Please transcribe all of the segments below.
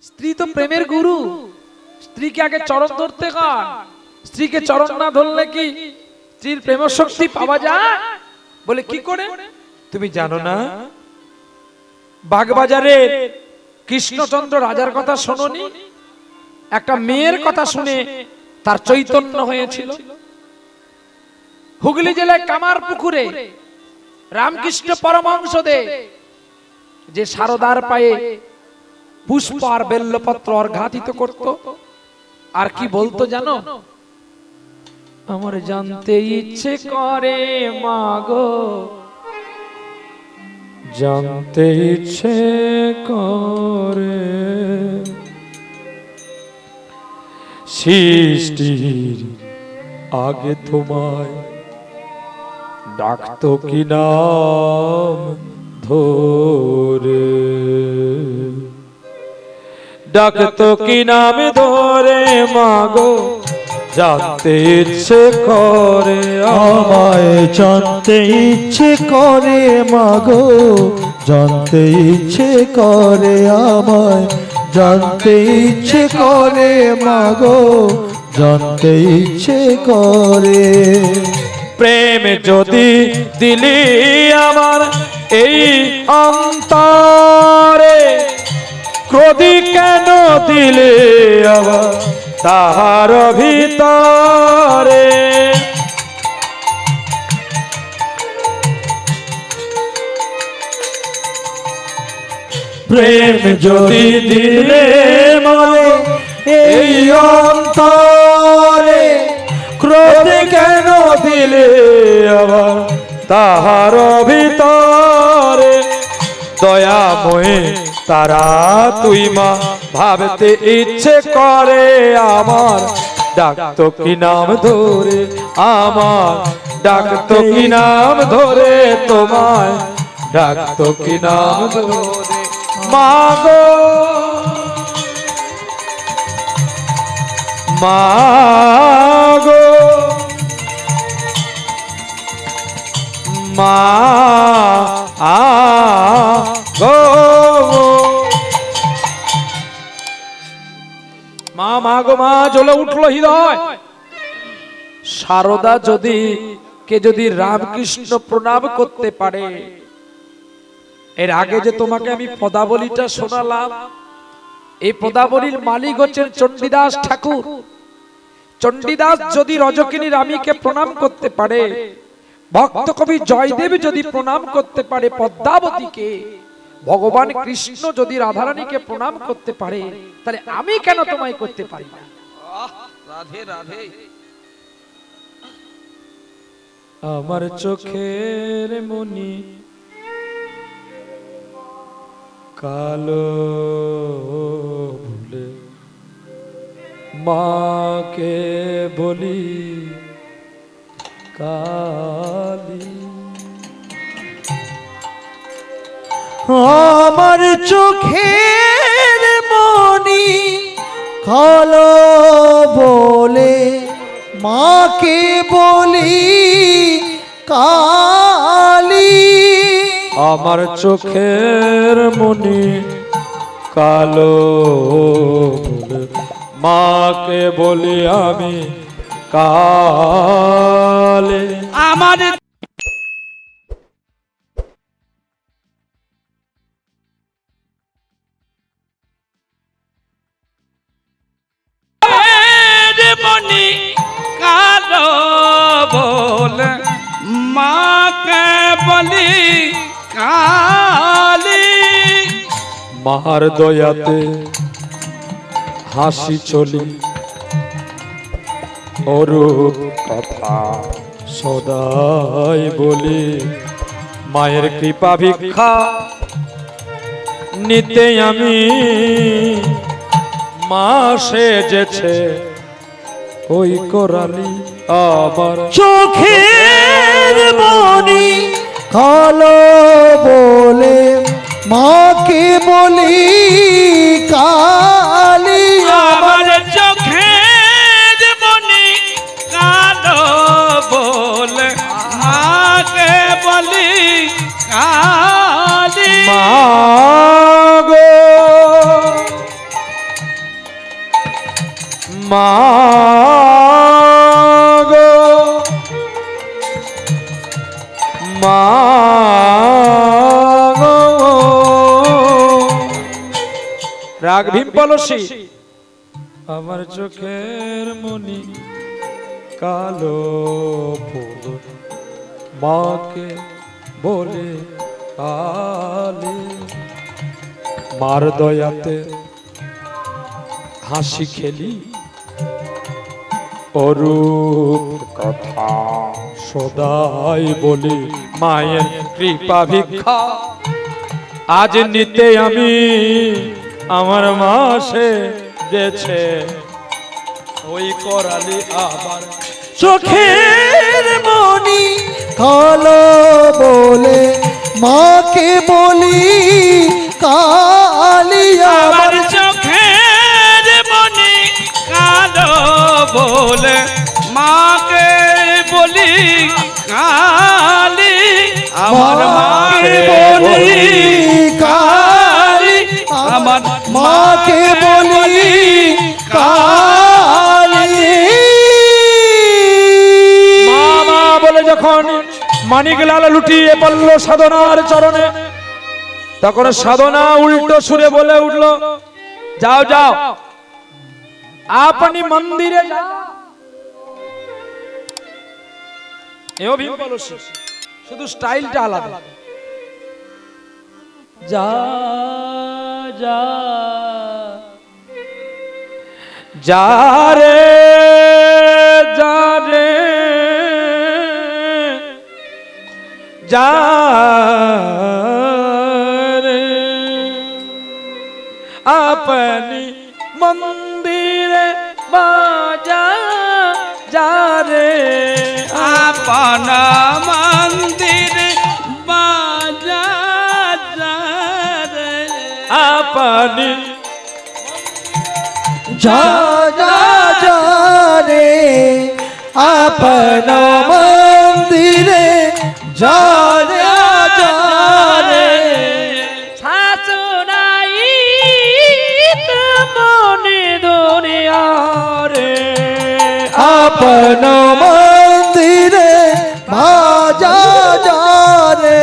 স্ত্রী তো প্রেমের গুরু, স্ত্রীকে আগে চরণ ধরতে হয়। স্ত্রীকে চরণ না ধরলে কি স্ত্রীর প্রেম শক্তি পাওয়া যায়? বলে কি করে? তুমি জানো না বাগবাজারে কৃষ্ণচন্দ্র রাজার কথা শোনোনি? একটা মেয়ের কথা শুনে তার চৈতন্য হয়েছিল। হুগলি জেলায় কামারপুকুরে রামকৃষ্ণ পরমহংসদেব যে সারদার পায়ে পুষ্প আর বেল্লপত্র অর্ঘাতিত করত, আর কি বলতো জানো? আমার জানতে ইচ্ছে করে মাগো, জানতে ইচ্ছে করে সৃষ্টির আগে তোমায় ডাকতো কি নাম ধরে, ডাকতো কি নাম ধরে মাগো, জানতে ইচ্ছে করে আমায় জানতে ইচ্ছে করে মাগো, জানতে ইচ্ছে করে আমায়, জানতে ইচ্ছে করে মাগো, জানতে ইচ্ছে করে। প্রেম যদি দিলি আমার এই অন্তরে, ক্রোধী কেন দিলে আবার তাহার ভিতরে? প্রেম যদি দিলে মনে এই অন্তরে, ক্রোধ কেন দিলে আবার তাহার ভিতরে? দয়াময়ে তারা তুই মা, ভাবতে ইচ্ছে করে আমার, ডাকতো কি নাম ধরে আমার, ডাকতো কি নাম ধরে তোমায়, ডাকতো কি নাম ধরে মাগো, মাগো, মা গো, মা মা গো মা জ্বলে উঠলো হৃদয়। সারদা যদি যদি রামকৃষ্ণ প্রণাম করতে পারে, এর আগে যে তোমাকে আমি পদাবলীটা শোনালাম, এই পদাবলীর মালিক হচ্ছেন চণ্ডীদাস ঠাকুর। চণ্ডীদাস যদি রজকিনী রানীকে প্রণাম করতে পারে, ভক্ত কবি জয়দেব যদি প্রণাম করতে পারে পদ্মাবতীকে, ভগবান কৃষ্ণ যদি রাধারানীকে প্রণাম করতে পারে, তাহলে আমি কেন তোমায় করতে পারি না? রাধে রাধে। আমার চোখের মনি কালো ভুলে মাকে বলি কালী, আমার চোখের মনি কালো বলে মাকে বলি কালী। আমার চোখের মনি কালো বলে মাকে বলি আমি কালে। আমার মনি কালো বলে মাকে বলি কালী। মার দয়াতে হাসি চলি, অরূপ কথা সদাই বলি, মায়ের কৃপা ভিক্ষা নিতে আমি মা সেজেছে ওই করালি আমার চোখের মনি কালো বলে মাকে বলি কালী। আমার চোখের মনি কালো বলে মাকে বলি কালী। মাগো মা গো মা গো রাগ ভীম পলসী আমার চোখের মনি কালো ফুল মাকে বলে কালে মার দয়াতে হাসি খেলি অরূপ কথা সদাই বলি মায়ের কৃপা ভিক্ষা আজ নিতে আমি আমার মাসে গেছে ওই করালি আবার চোখের মনি কালো বলে মাকে বলি কালি আমার আমার চোখের মনি কালো বলে মাকে বলি কালি আমার মাকে বলি কালি আমার মাকে বলি কালি মামা বলে যখন মানিকলাল লুটিয়ে পড়ল সাধনার চরণে তখন সাধনা উল্টো সুরে বলে উঠল যাও যাও আপনি মন্দিরে যাও এও ভীম পলসী শুধু স্টাইলটা আলাদা যা যা যা রে যা রে যা রে আপনি মন্দিরে বাজা যা রে আপন মন্দির বাজা রে আপনি যা যা যা রে আপন মন্দিরে যা যা যা রে শাসনাই মনে দুনিয়া রে আপন মন্দিরে বাজা যা রে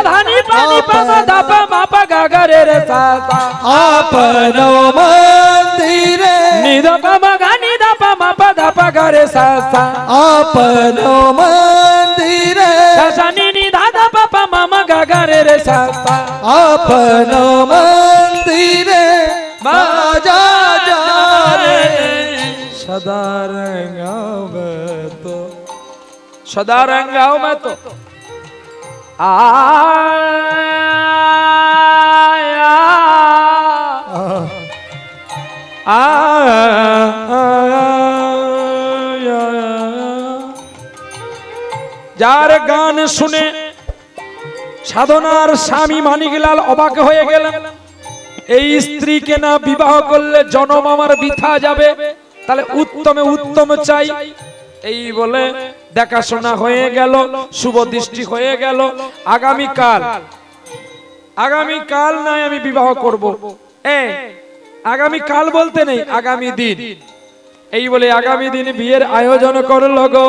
ধানি পানি পামা দাপা মাপা গাগরে রে সাসা আপন মন্দিরে নিদ পামা গানি দাপা মাপা দাপা গারে সাসা আপন মন্দিরে সাসানি নি দাদা পাপা মামা গাগরে রে সাসা আপন মন্দিরে বাজা যা রে सदा रंगाओ मैं तो सदा रंगाओ मैं तो आया যার গান শুনে সাধনার স্বামী মানিকলাল অবাক হয়ে গেলেন এই স্ত্রীকে না বিবাহ করলে জনম আমার বৃথা যাবে তাহলে উত্তমে উত্তম চাই এই বলে দেখাশোনা হয়ে গেল শুভ দৃষ্টি হয়ে গেল আগামীকাল নয় আমি বিবাহ করব আগামী কাল বলতে নেই আগামী দিন এই বলে আগামী দিন বিয়ের আয়োজন করলো গো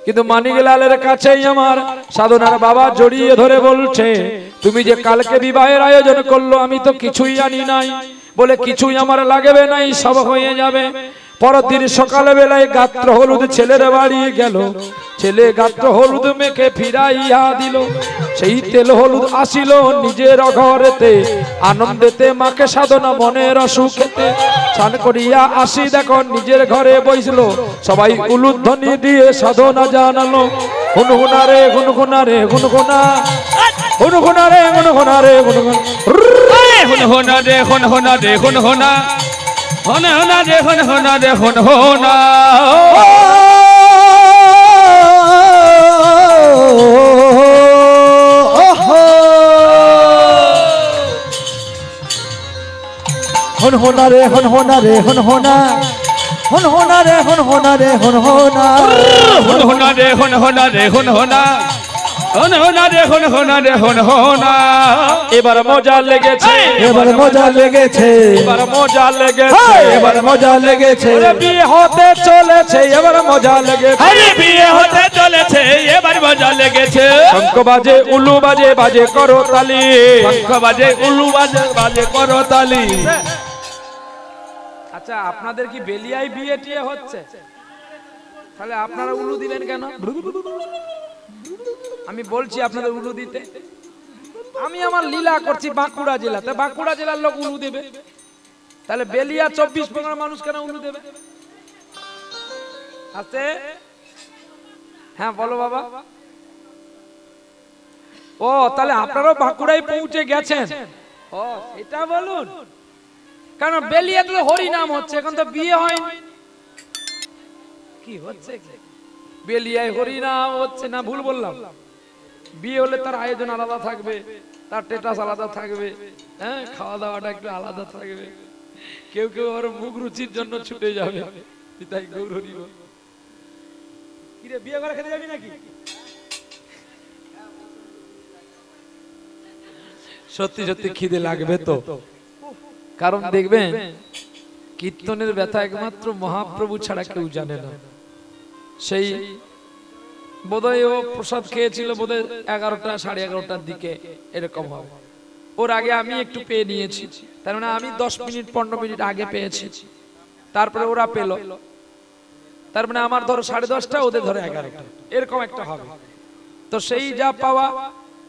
কিন্তু মানিকলালের কাছেই আমার সাধনার বাবা জড়িয়ে ধরে বলছে তুমি যে কালকে বিবাহের আয়োজন করলো আমি তো কিছুই জানি নাই বলে কিছুই আমার লাগবে নাই সব হয়ে যাবে পরের দিন সকাল বেলায় গাত্র হলুদ ছেলের বাড়ি গেল ছেলে গাত্র হলুদ মেখে ফিরাইয়া দিল সেই তেল হলুদ আসিল নিজের ঘরেতে আনন্দেতে মাকে সাধনা মনের সুখেতে স্নান করিয়া আসি দেখো নিজের ঘরে বইছিল সবাই উলুধ্বনি দিয়ে সাধনা জানালো হুনহুনা রে হুনহুনা রে হুনহুনা হুনহুনা রে হুনহুনা রে হুনহুনা হুনহুনা রে হুনহুনা রে হুনহুনা হুনহুনা রে হুনহুনা রে হুনহুনা হুনহুনা রে হুনহুনা রে হুনহুনা হুনহুনা রে হুনহুনা রে হুনহুনা হুনহুনা রে হুনহুনা রে হুনহুনা হন হনা রে হন হনা রে হন হনা এবার মজা লেগেছে, এবার মজা লেগেছে, এবার মজা লেগেছে, এবার মজা লেগেছে, ওরে বিয়ে হতে চলেছে, এবার মজা লেগেছে। আরে বিয়ে হতে চলেছে এবার মজা লেগেছে শঙ্খ বাজে উলু বাজে, বাজে করো তালি। শঙ্খ বাজে উলু বাজে বাজে করো তালি আচ্ছা আপনাদের কি বেলিয়ায় বিয়ে টিয়ে হচ্ছে? তাহলে আপনারা উলু দিলেন কেন? আমি বলছি আপনাদের উলু দিতে, আমি আমার লীলা করছি বাঁকুড়া জেলাতে, বাঁকুড়া জেলার লোক উলু দেবে, তাহলে বেলিয়া 24 মানুষ কেন উলু দেবে? আছে? হ্যাঁ বলো বাবা। ও তাহলে আপনারাও বাঁকুড়ায় পৌঁছে গেছেন? ও এটা বলুন, কারণ বেলিয়াতে তো হরি নাম হচ্ছে, এখন তো বিয়ে হয়নি। কি হচ্ছে কি? বেলিয়ায় হরি নাম হচ্ছে না, ভুল বললাম? বিয়ে হলে তার আয়োজন আলাদা থাকবে, তার স্ট্যাটাস আলাদা থাকবে, হ্যাঁ খাওয়া দাওয়াটা একটু আলাদা থাকবে, কেউ কেউ আবার মুখ রুচির জন্য ছুটে যাবে। তাই গৌর হরি বল। কি রে বিয়ে করে খেতে যাবি নাকি? সত্যি সত্যি খিদে লাগবে তো, কারণ দেখবেন কীর্তনের ব্যথা একমাত্র মহাপ্রভু ছাড়া কেউ জানে না। সেই বোধহয় ও প্রসাদ খেয়েছিল বোধহয় 11টা 11:30টার দিকে এরকম হবে, ওর আগে আমি একটু পেয়ে নিয়েছি, তার মানে আমি 10 মিনিট 15 মিনিট আগে পেয়েছি, তারপরে ওরা পেল, তার মানে আমার ধরো 10:30টা, ওদের ধরো 11টা, এরকম একটা হবে। তো সেই যা পাওয়া,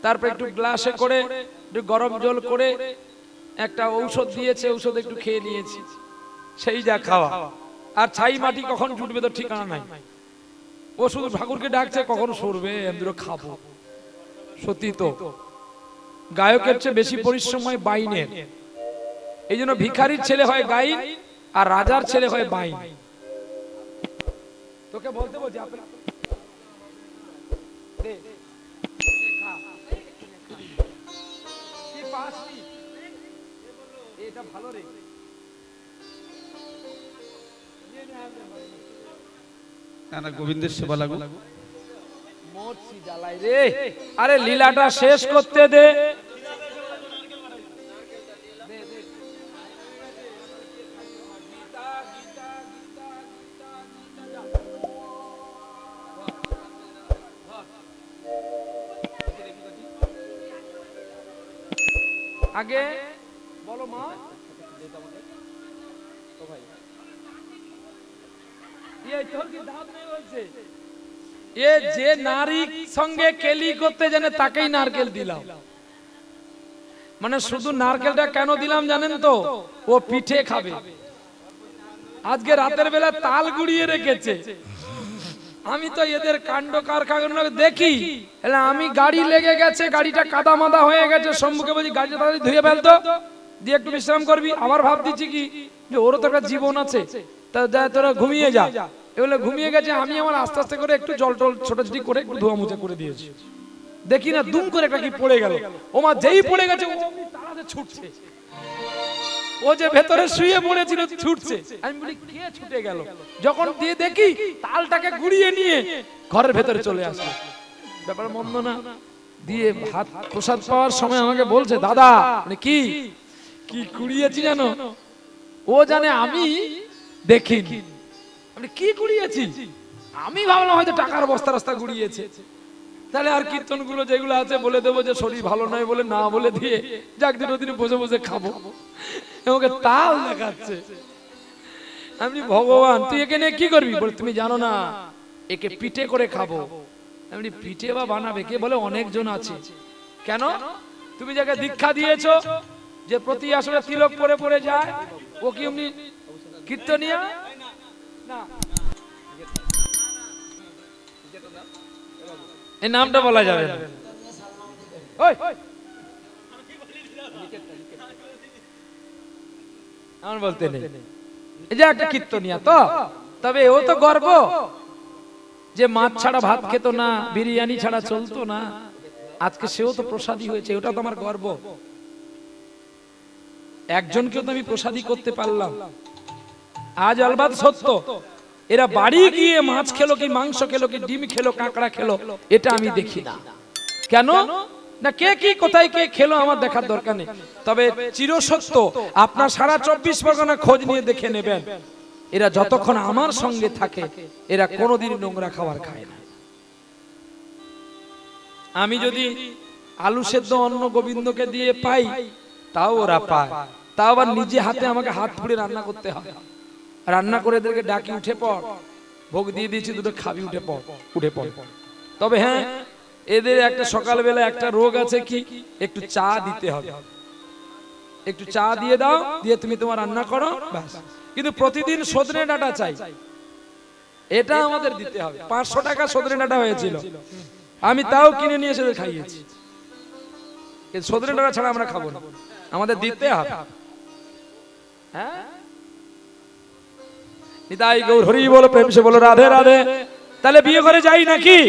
তারপর একটু গ্লাসে করে একটু গরম জল করে একটা ঔষধ দিয়েছে, ঔষধ একটু খেয়ে নিয়েছি, সেই যা খাওয়া। আর ছাই মাটি কখন জুটবে তো ঠিকানা নাই, ও শুধু ঠাকুরকে ডাকছে কখন সরবে, আমরা খাবো। সত্যি তো গায়কের চেয়ে বেশি পরিশ্রম হয় বাইনের, এই জন্য ভিখারির ছেলে হয় গাইন আর রাজার ছেলে হয় বাইন। তোকে বলতে বলছি এটা ভালো রে, গোবিন্দের সেবা লাগু মরছি জ্বালাই রে। আরে লীলাটা শেষ করতে দে। আগে বলো মা, এ যে নারীর সঙ্গে কেলি করতে জানে তাকেই নারকেল দিলাম। মানে শুধু নারকেলটা কেন দিলাম জানেন তো? ও পিঠে খাবে। আজকে রাতের বেলা তাল গুড়িয়ে রেখেছে, আমি তো এদের কাণ্ড কারখানা দেখি, আমি গাড়ি লেগে গেছে, গাড়িটা কাদা মাদা হয়ে গেছে, শম্ভুকে বলছি গাড়িটা তাড়াতাড়ি ধুয়ে ফেলতো, দিয়ে একটু বিশ্রাম করবি। আবার ভাব দিচ্ছি কি যে ওরও তো একটা জীবন আছে, তা তোরা ঘুমিয়ে যা। এগুলো ঘুমিয়ে গেছে, আমি আমার আস্তে আস্তে করে একটু জল টল ছোটাছুটি করে একটু ধোয়া মুছে করে দিয়েছি। দেখি না দুম করে একটা কি পড়ে গেল, ও মা যেই পড়ে গেছে ও তাড়াতে ছুটছে, ও যে ভেতরে শুয়ে পড়েছিল ছুটছে। আমি বলি কে ছুটে গেল? যখন দিয়ে দেখি তালটাকে গুড়িয়ে নিয়ে ঘরের ভেতরে চলে আসলো। ব্যাপার মন্দ না। দিয়ে ভাত প্রসাদ পাওয়ার সময় আমাকে বলছে, দাদা মানে কি কি কুড়িয়েছি জানো? ও জানে আমি দেখিনি। আমি কি কুড়িয়েছি? আমি ভাবলাম হয়তো টাকার বস্তা রাস্তা গুড়িয়েছে। তাহলে আর কীর্তনগুলো যেগুলো আছে বলে দেবো যে শরীর ভালো নয় বলে না বলে দিয়ে যাক দিন বসে বসে খাবো। আমাকে তাল দেখাচ্ছে। আমি ভগবান তুই একে নিয়ে কি করবি? বলে তুমি জানো না একে পিঠে করে খাবো। আমি পিঠে বা বানাবে কে? বলে অনেকজন আছে। কেন? তুমি যাকে দীক্ষা দিয়েছো যে প্রতি আসলে তিলক পরে পরে যায়, ও কি এমনি কীর্তনিয়া না? এই নামটা বলা যাবে না। আমার বলতে নেই, এই যে একটা কীর্তনিয়া তো, তবে ও তো গর্ব যে মাছ ছাড়া ভাত খেত না, বিরিয়ানি ছাড়া চলতো না, আজকে সেও তো প্রসাদী হয়েছে, ওটা তো আমার গর্ব। একজনকেও তো আমি প্রসাদী করতে পারলাম। আজ আলবাদ সত্য, এরা বাড়ি গিয়ে মাছ খেলো কি মাংস খেলো কি ডিম খেলো কাঁকড়া খেলো এটা আমি দেখি না। কেন না কে কি কোথায় কে খেলো আমার দেখার দরকার নেই, তবে চিরসত্য আপনার সারা 24 পরগনা খোঁজ নিয়ে দেখে নেবেন, এরা যতক্ষণ আমার সঙ্গে থাকে এরা কোনোদিন নোংরা খাবার খায় না। আমি যদি আলু সেদ্ধ অন্ন গোবিন্দকে দিয়ে পাই তাও ওরা পায়, তাও আবার নিজে হাতে আমাকে হাত পুড়ে রান্না করতে হয়, রান্না করে এদেরকে ডাকি উঠে পড়, ভোগ দিয়ে দিয়েছি দুটো খাবি উঠে পড়, উঠে পড়। তবে হ্যাঁ এদের একটা সকালবেলা একটা রোগ আছে কি একটু চা দিতে হবে, একটু চা দিয়ে দাও, দিয়ে তুমি তোমার রান্না করো ব্যাস। কিন্তু প্রতিদিন সজনে ডাঁটা চাই, এটা আমাদের দিতে হবে। 500 টাকা সজনে ডাঁটা হয়েছিল, আমি তাও কিনে নিয়ে এসে খাইয়েছি। সজনে ডাঁটা ছাড়া আমরা খাবো না, আমাদের দিতে হবে। হ্যাঁ নিতাই গৌর হরি বলো, প্রেম সে বলো রাধে রাধে। তাহলে বিয়ে করে যাই নাকি?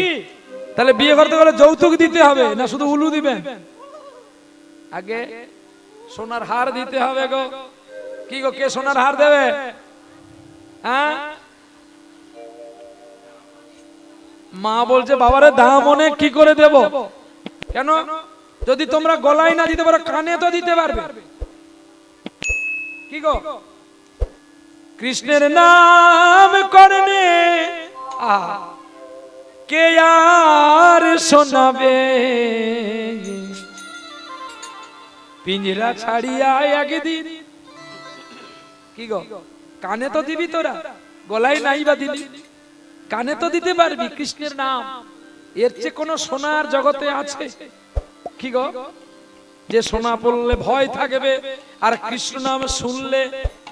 তাহলে বিয়ে করতে গেলে যৌতুক দিতে হবে না শুধু উলু দিবেন? আগে সোনার হার দিতে হবে গো। কি গো, কে সোনার হার দেবে? হ্যাঁ মা বলছে বাবারে দাম অনেক, কি করে দেব? কেন? যদি তোমরা গলায় না দিতে পারো কানে তো দিতে পারবে। কি গো, কৃষ্ণের নাম করনে কে আর শোনাবে, পিঞ্জরা ছাড়িয়া একদিন। কি গো, কানে তো দিবি তোরা, গলায় নাই বা দিলি, কানে তো দিতে পারবি কৃষ্ণের নাম। এর চেয়ে কোন সোনার জগতে আছে? কি গো, যে সোনা পড়লে ভয় থাকবে আর কৃষ্ণ নাম শুনলে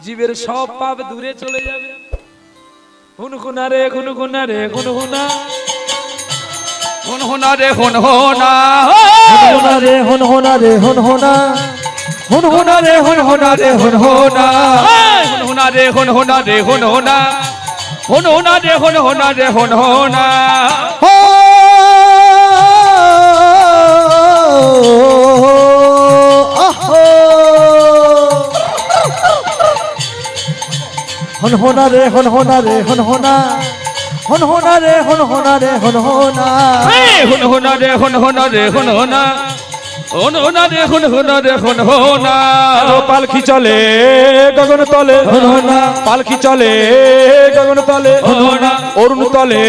জীবের সব পাপ দূরে চলে যাবে। হুনহুনা রে হুনহুনা রে হুনহুনা, হুনহুনা রে হুনহুনা, হুনহুনা রে হুনহুনা রে হুনহুনা, হুনহুনা রে হুনহুনা রে হুনহুনা, হুনহুনা রে হুনহুনা রে হুনহুনা, হুনহুনা রে হুনহুনা রে হুনহুনা। হুনহুনা রে হুনহুনা রে হুনহুনা, হুনহুনা রে হুনহুনা রে হুনহুনা, হুনহুনা রে হুনহুনা রে হুনহুনা, হুনহুনা রে হুনহুনা রে হুনহুনা। পালকি চলে গগন তলে, হুনহুনা, পালকি চলে গগন তলে, হুনহুনা, অরুণ তলে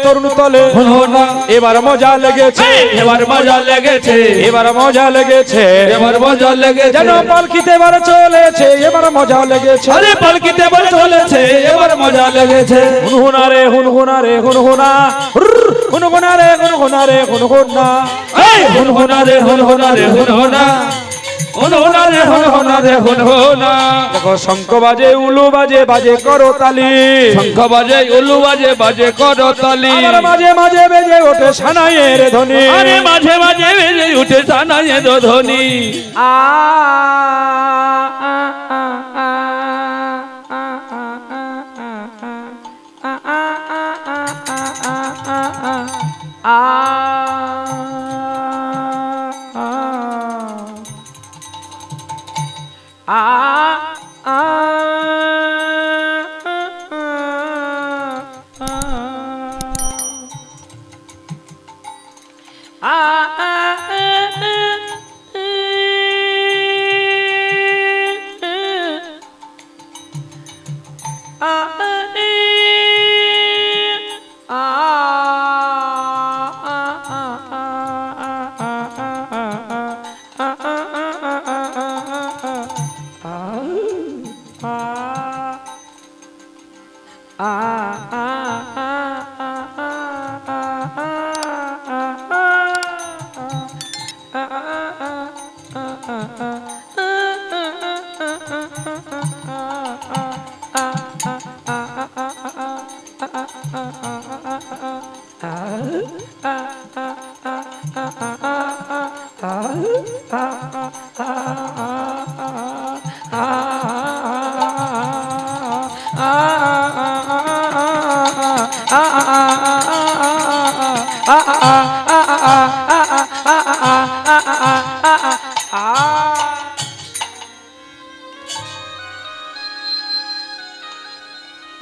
তরুণ তলে, হুনহুনা, এবার মজা লেগেছে, এবার মজা লেগেছে, এবার মজা লেগেছে, এবার মজা লেগেছে, যেন পালকিতে এবার চলেছে, এবার মজা লেগেছে। আরে পালকিতে এবার চলেছে, এবার মজা লেগেছে। হুনহুনা রে হুনহুনা রে হুনহুনা, হুনহুনা রে হুনহুনা রে হুনহুনা, হুনহুনা রে হুনহুনা রে হুনহুনা, হুনহুনা রে হুনহুনা রে হুনহুনা। দেখো শঙ্খ বাজে উলু বাজে, বাজে করো তালি, শঙ্খ বাজে উলু বাজে, বাজে করতালি। আবার মাঝে মাঝে বেজে ওঠে সানাইয়ের ধ্বনি, আরে মাঝে মাঝে বেজে উঠে সানাইয়ের ধ্বনি। আ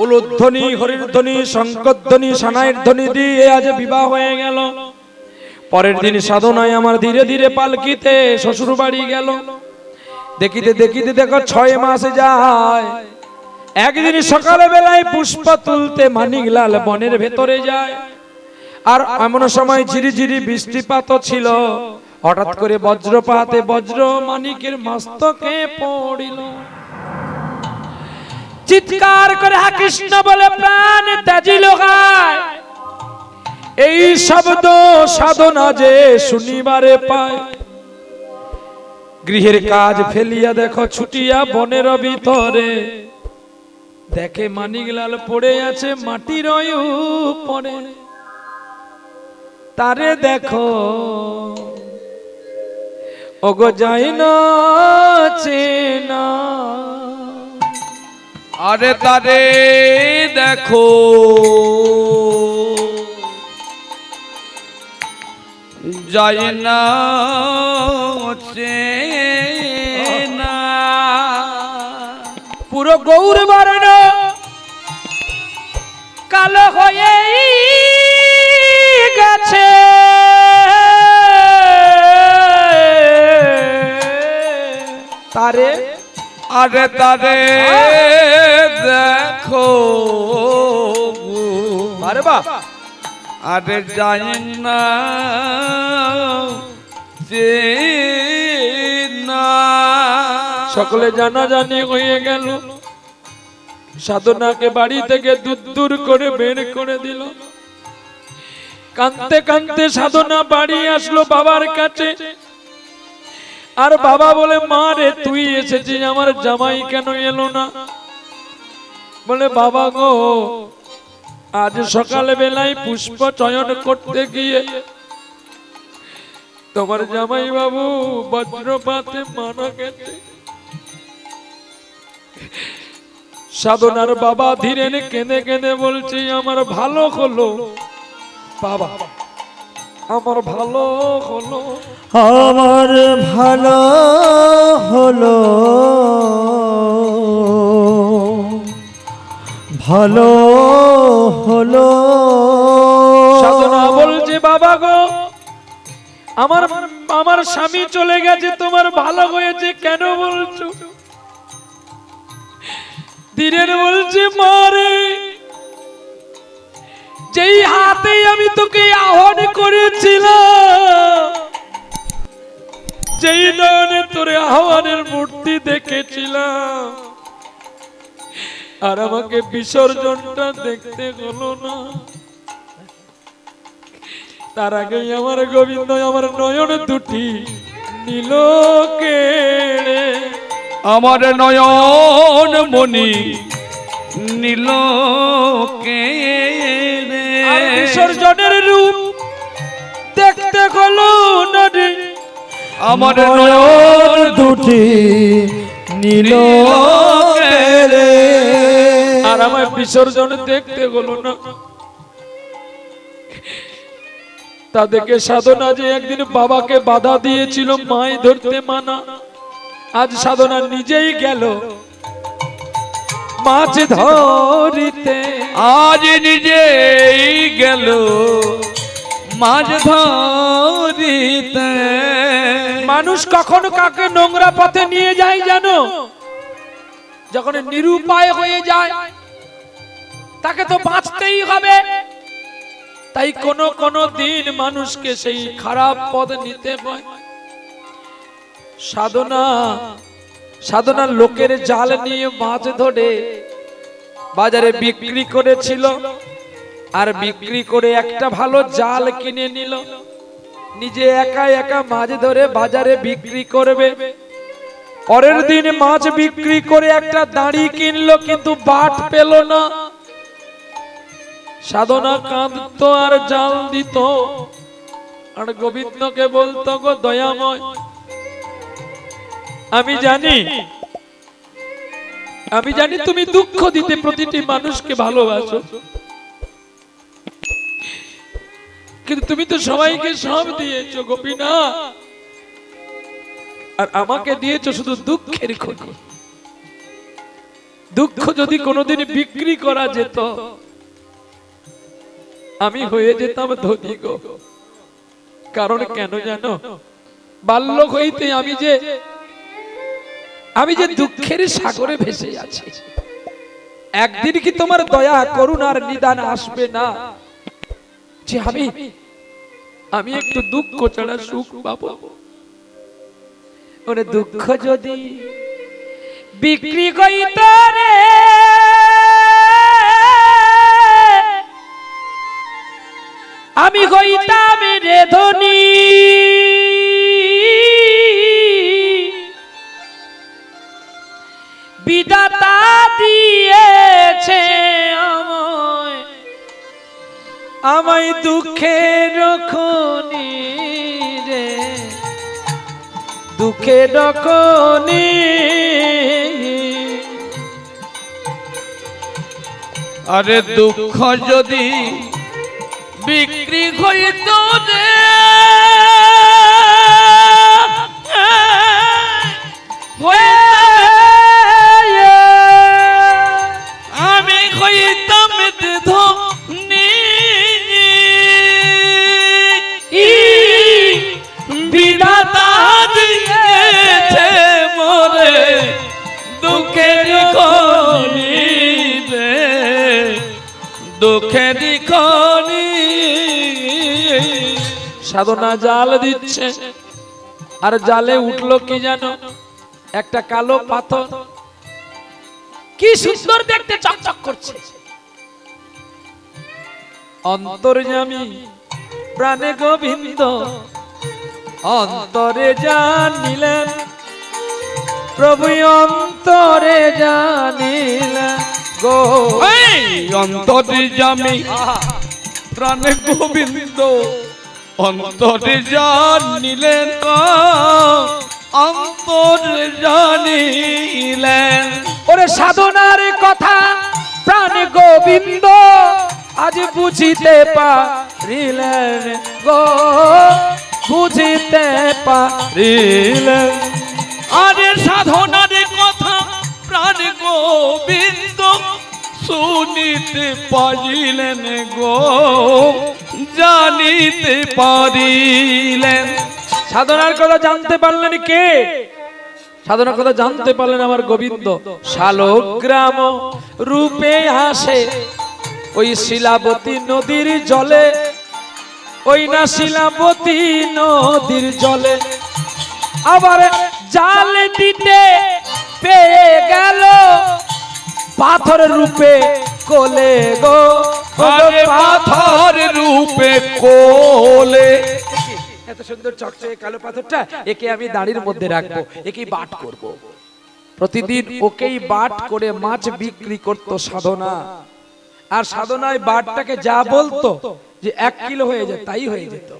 উলুধ্বনি হরির ধ্বনি শঙ্করধ্বনি সানাইয়ের ধ্বনি দিয়ে আজ বিবাহ হয়ে গেল। পরের দিন সাধনায় আমার ধীরে ধীরে পালকিতে শ্বশুর বাড়ি গেল। দেখিতে দেখিতে দেখো 6 মাস যায়। একদিন সকালে বেলায় পুষ্প তুলতে মানিকলাল বনের ভেতরে যায়। আর এমন সময় ঝিরিঝিরি বৃষ্টিপাত ছিল। হঠাৎ করে বজ্রপাতে বজ্র মানিকের মস্তকে পড়িল। চিৎকার করে হা কৃষ্ণ বলে প্রাণ ত্যাজিল গায়। এই শব্দ সাধনা যে শুনিবারে পায়। গৃহের কাজ ফেলিয়া দেখো ছুটিয়া বনের ভিতরে দেখে মানিকলাল পড়ে আছে মাটির উপরে। তারে দেখো ওগো যাই না চেনা। আরে তারে দেখো যায় না চেনা। পুরো গৌর বর্ণ কালো হয়ে গেছে। তারে আরে তারে দেখো আরে বাহ আরে যায় না চেনা। সকলে জানাজানি হয়ে গেল। সাধনাকে বাড়ি থেকে দূর দূর করে বের করে দিল। কাঁদতে কাঁদতে সাধনা বাড়ি আসলো বাবার কাছে। আর বাবা বলে মা রে তুই এসেছিস, আমার জামাই কেন এলো না? বলে বাবা গো আজ সকালে বেলায় পুষ্প চয়ন করতে গিয়ে তোমার জামাই বাবু বজ্রপাতে মারা গেছে। সাধনার বাবা ধীরে কেঁদে কেঁদে বলছে আমার ভালো হলো বাবা, আমার ভালো হলো, আমার ভালো হলো, ভালো হলো। সাধনা বলছে বাবা গো আমার আমার স্বামী চলে গেছে, তোমার ভালো হয়েছে কেন বলছো? ধীরে বলছে মারে যেই হাতে আমি তোকে আহ্বান করেছিলাম, যেই নয়নে তোর আহ্বানের মূর্তি দেখেছিলাম, আর আমাকে বিসর্জনটা দেখতে হলো না। তার আগেই আমার গোবিন্দ আমার নয়ন দুটি নিল কেড়ে, আমার নয়ন মনি নীল কেড়ে। আর বিসর্জনের রূপ দেখতে হলো না রে, আমার নয়ন দুটি নীল কেড়ে। আর আমার বিসর্জন দেখতে হলো না। তাদেরকে সাধনা যে একদিন বাবাকে বাধা দিয়েছিল মাই ধরতে মানা, আজ সাধনা নিজেই গেল মাছ ধরিতে। আজ নিজেই গেল মাছ ধরিতে। মানুষ কখনো কাকে নোংরা পথে নিয়ে যায় জানো? যখন নিরুপায় হয়ে যায় তাকে তো বাঁচতেই হবে। তাই কোন দিন মানুষকে সেই খারাপ পথ নিতে হয়। সাধনা লোকের জাল নিয়ে মাছ ধরে বাজারে বিক্রি করেছিল, আর বিক্রি করে একটা ভালো জাল কিনে নিল। নিজে একা একা মাছ ধরে বাজারে বিক্রি করবে। পরের দিন মাছ বিক্রি করে একটা দাঁড়ি কিনলো, কিন্তু বাট পেল না। সাধনা কাঁদতো আর জাল দিত, আর গোবিন্দকে বলতো গো দয়াময় আমি জানি তুমি দুঃখ দিতে প্রতিটি মানুষকে ভালোবাসো, কিন্তু তুমি তো সবাইকে সব দিয়েছো গোপীনাথ, আর আমাকে দিয়েছো শুধু দুঃখের খোঁজ। দুঃখ যদি কোনোদিন বিক্রি করা যেত আমি হয়ে যেতাম ধনী গো। কারণ কেন জানো, বাল্য হইতে আমি যে দুঃখের সাগরে ভেসে আছি, একদিন কি তোমার দয়া করুণার নিদান আসবে না যে আমি একটু দুঃখ ছাড়া সুখ পাবো? ওরে দুঃখ যদি বিক্রি করিত রে, আমি হইতাম রে ধনী, বিধাতা দিয়েছে আমায় দুঃখের খনি রে, দুঃখের খনি। আরে দুঃখ যদি বিক্রি হইত রে, আমি হইতাম ধনী, বিধাতা দিয়েছে মোরে দুঃখের খনি রে, দুঃখের খনি। সাধনা জাল দিচ্ছে, আর জালে উঠলো কি জানো, একটা কালো পাথর, কি সুন্দর দেখতে চকচক করছে। অন্তর্যামী প্রাণে গোবিন্দ অন্তরে জানিলেন, প্রভু অন্তরে জানিলেন গো, অন্তর্যামী প্রাণে গোবিন্দ অন্তরে জানিলেন, অন্তরে জানিলেন। ওরে সাধনার কথা প্রাণ গোবিন্দ আজ বুঝিতে পারিলেন গো, বুঝিতে পারিলেন। আরে সাধনার কথা প্রাণ গোবিন্দ শুনিতে পারিলেন গো, জানিতে পারিলেন। সাধনার কথা জানতে পারলেন কে? সাধনার কথা জানতে পারলেন আমার গোবিন্দ। শালগ্রাম রূপে আসে ওই শিলাবতী নদীর জলে, ওই না শিলাবতী নদীর জলে, আবার জাল দিতে পেয়ে গেল পাথর রূপে কোলে গো, পাথর রূপে কোলে। এত সুন্দর চকচকে কালো পাথরটা, একে আমি দাড়ির মধ্যে রাখবো, একেই বাট করব। প্রতিদিন ওকেই বাট করে মাছ বিক্রি করত সাধনা। আর সাধনায় বাটটাকে যা বলতো যে 1 কিলো হয়ে যায়, তাই হয়ে যেত।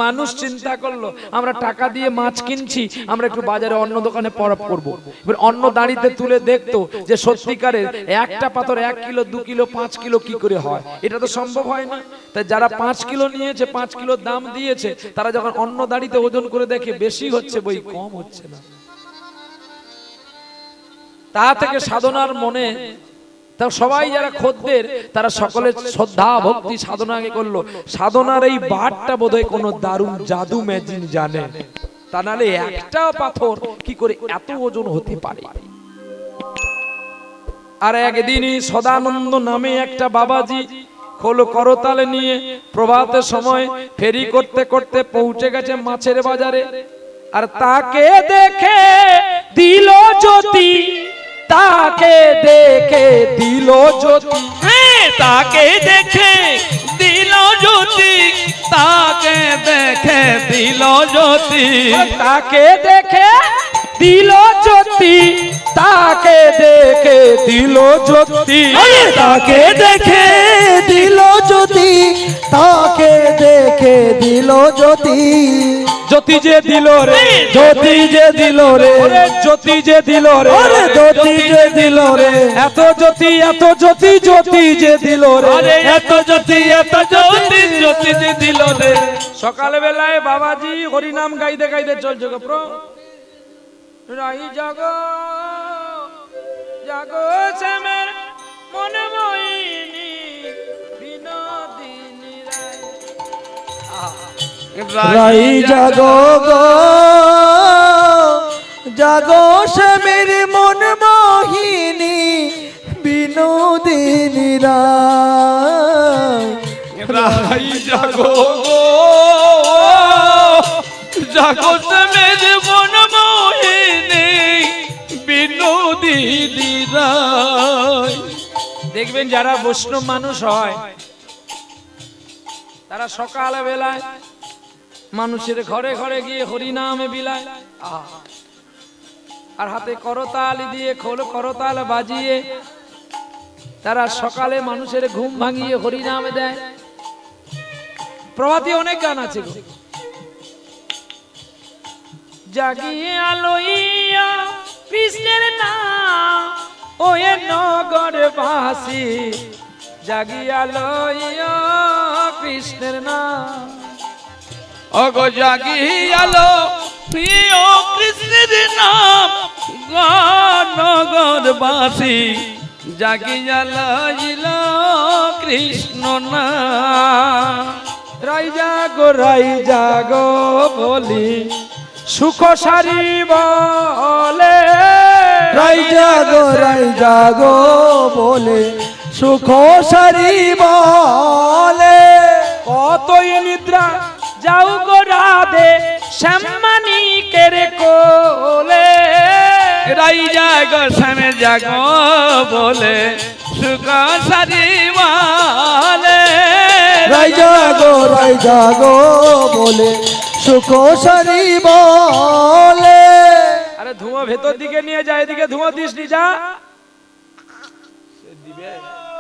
মানুষ চিন্তা করলো আমরা টাকা দিয়ে মাছ কিনছি, আমরা একটু বাজারে অন্য দোকানে পরব করব। এবার অন্য দাঁড়িতে তুলে দেখতো যে সত্যিকারের একটা পাথর 1 কিলো 2 কিলো 5 কিলো কি করে হয়, এটা তো সম্ভব হয় না। তাই যারা 5 কিলো নিয়েছে, 5 কিলো দাম দিয়েছে, তারা যখন অন্য দাঁড়িতে ওজন করে দেখে বেশি হচ্ছে বই কম হচ্ছে না, তা থেকে সাধনার মনে তা সবাই যারা খদ্দের তারা সকলে শ্রদ্ধা ভক্তি সাধনাকে করলো। সাধনার এই বাটটা বোধহয় কোনো দারুণ জাদু ম্যাজিক জানে, তা নাহলে একটা পাথর কি করে এত ওজন হতে পারে। আর একদিনই সদানন্দ নামে একটা বাবাজি খোল করতালে নিয়ে প্রভাতের সময় ফেরি করতে করতে পৌঁছে গেছে মাছের বাজারে। আর তাকে দেখে দিল জ্যোতি, তাকে দেখে দিল জ্যোতি, তাকে দেখে দিল জ্যোতি, তাকে দেখে দিল জ্যোতি, তাকে দেখে দিল জ্যোতি, তাকে দেখে দিল জ্যোতি, তাকে দেখে দিল জ্যোতি, তাকে দেখে দিল জ্যোতি, জ্যোতি যে দিল রে, জ্যোতি যে দিল রে, জ্যোতি যে দিল রে, জ্যোতি যে দিল রে, এত জ্যোতি এত জ্যোতি, জ্যোতি যে দিল রে, এত জ্যোতি এত জ্যোতি, জ্যোতি যে দিল রে। সকাল বেলায় বাবাজি হরিনাম গাইতে গাইতে চলছে গো, রাই জাগো জাগো শ্যামের মনে মইনি বিনোদিনী রায়। রাই জাগো গো জাগো শ্যামের মন মোহিনী বিনোদিনী রায় রাই জাগো জাগো মেরে মন মোহিনী বিনোদিনী রায়। দেখবেন যারা বৈষ্ণব মানুষ হয় তারা সকাল বেলায় মানুষের ঘরে ঘরে গিয়ে হরিনামে বিলায়, আর হাতে করতাল দিয়ে করতাল বাজিয়ে তারা সকালে মানুষের ঘুম ভাঙিয়ে হরিনামে দেয়। প্রভাতী অনেক গান আছে গো। জাগিয়ে আলোইয়া কৃষ্ণের নাম ওয়ে নগরবাসী, জাগিয়ে আলোইয়া কৃষ্ণের নাম। অগো জাগি আলো প্রিয় কৃষ্ণের নাম নগরবাসী, জাগি আলো কৃষ্ণ নাম। রাই জাগো বলি সুখ সারি বলে, রাই জাগো বলে সুখ সারি বলে। কতই নিদ্রা যাও গো রাধে শ্যামানি কেরে কোলে, রাই জাগো শ্যামে জাগো বলে সুখ সারি বলে। রাই জাগো বলে সুখ সারি বলে। আরে ধুঁয়ো ভেতর দিকে নিয়ে যায়, এদিকে ধুঁয়ো দিস নি যা।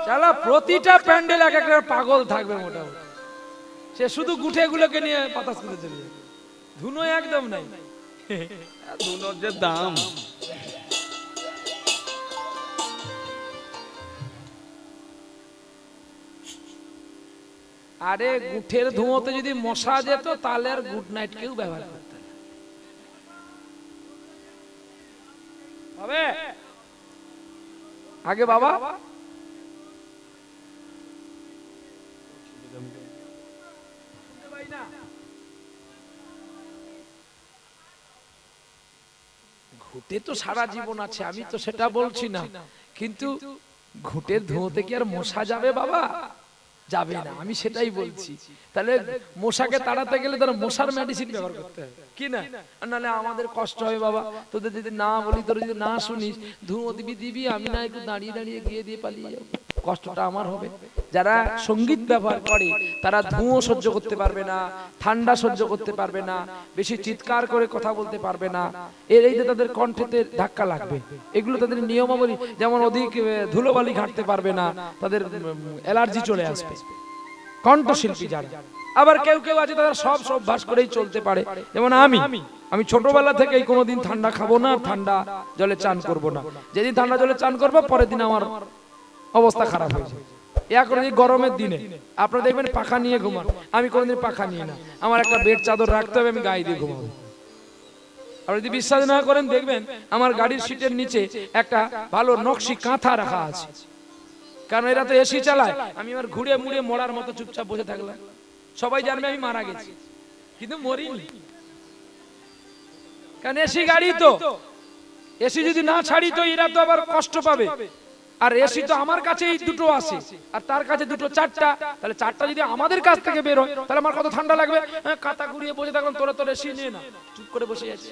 চালা প্রতিটা প্যান্ডেল এক একটা পাগল থাকবে মোটামুটি, সে শুধু গুঠে গুলোকে নিয়ে পাতাস করে চলে যাবে, ধুনো একদম নাই। ধুনোর যে দাম। আরে গুঠের ধুঁয়োতে যদি মশা যেত তাহলে আর গুড নাইট কেউ ব্যবহার করতে হবে। আগে বাবা ঘুটে তো সারা জীবন আছে, আমি তো সেটা বলছি না, কিন্তু ঘুটের ধুঁয়োতে কি আর মশা যাবে বাবা? যাবে না, আমি সেটাই বলছি। তাহলে মশাকে তাড়াতে গেলে তার মশার মেডিসিন ব্যবহার করতে হবে কি না? আর নাহলে আমাদের কষ্ট হয় বাবা, তোদের যদি না বলি, তোর যদি না শুনিস, ধুঁয়ো দিবি, আমি না একটু দাঁড়িয়ে দাঁড়িয়ে গিয়ে দিয়ে পালিয়ে যাবো, কষ্টটা আমার হবে। যারা সঙ্গীত ব্যবহার করে তারা ধুঁয়ো সহ্য করতে পারবে না, ঠান্ডা সহ্য করতে পারবে না, বেশি চিৎকার করে কথা বলতে পারবে না, এই যে তাদের কণ্ঠেতে ধাক্কা লাগবে, এগুলো তাদের নিয়মাবলী। যেমন অধিক ধুলোবালি ঘাঁটতে পারবে না, তাদের অ্যালার্জি চলে আসবে, কণ্ঠশিল্পী যারা। আবার কেউ কেউ আছে তারা সব অভ্যাস করেই চলতে পারে, যেমন আমি ছোটবেলা থেকেই কোনোদিন ঠান্ডা খাবো না, ঠান্ডা জলে চান করব না। যেদিন ঠান্ডা জলে চান করবো পরের দিন আমার অবস্থা খারাপ হয়ে যায়। এখন এই গরমের দিনে আপনারা দেখবেন পাখা নিয়ে ঘুমান, আমি কোনোদিন পাখা নিয়ে না, আমার একটা বেড চাদর রাখতে হবে, আমি গায়ে দিয়ে ঘুমাবো। আর যদি বিশ্বাস না করেন দেখবেন আমার গাড়ির সিটের নিচে একটা ভালো নকশি কাঁথা রাখা আছে, কারণ এরা তো এসি চালায়, আমি আমার ঘুরে মুড়ে মরার মতো চুপচাপ বসে থাকলাম, সবাই জানবে আমি মারা গেছি, কিন্তু মরিনি, কারণ এসি গাড়ি তো, এসি যদি না ছাড়ি তো এরা তো আবার কষ্ট পাবে। আর এসি তো আমার কাছেই দুটো আছে, আর তার কাছে দুটো চারটা, তাহলে চারটা যদি আমাদের কাছ থেকে বের হয় তাহলে আমার কত ঠান্ডা লাগবে। কাঁথা ঘুরিয়ে বসে থাকলাম, তোর এসি নিয়ে না, চুপ করে বসে আছি।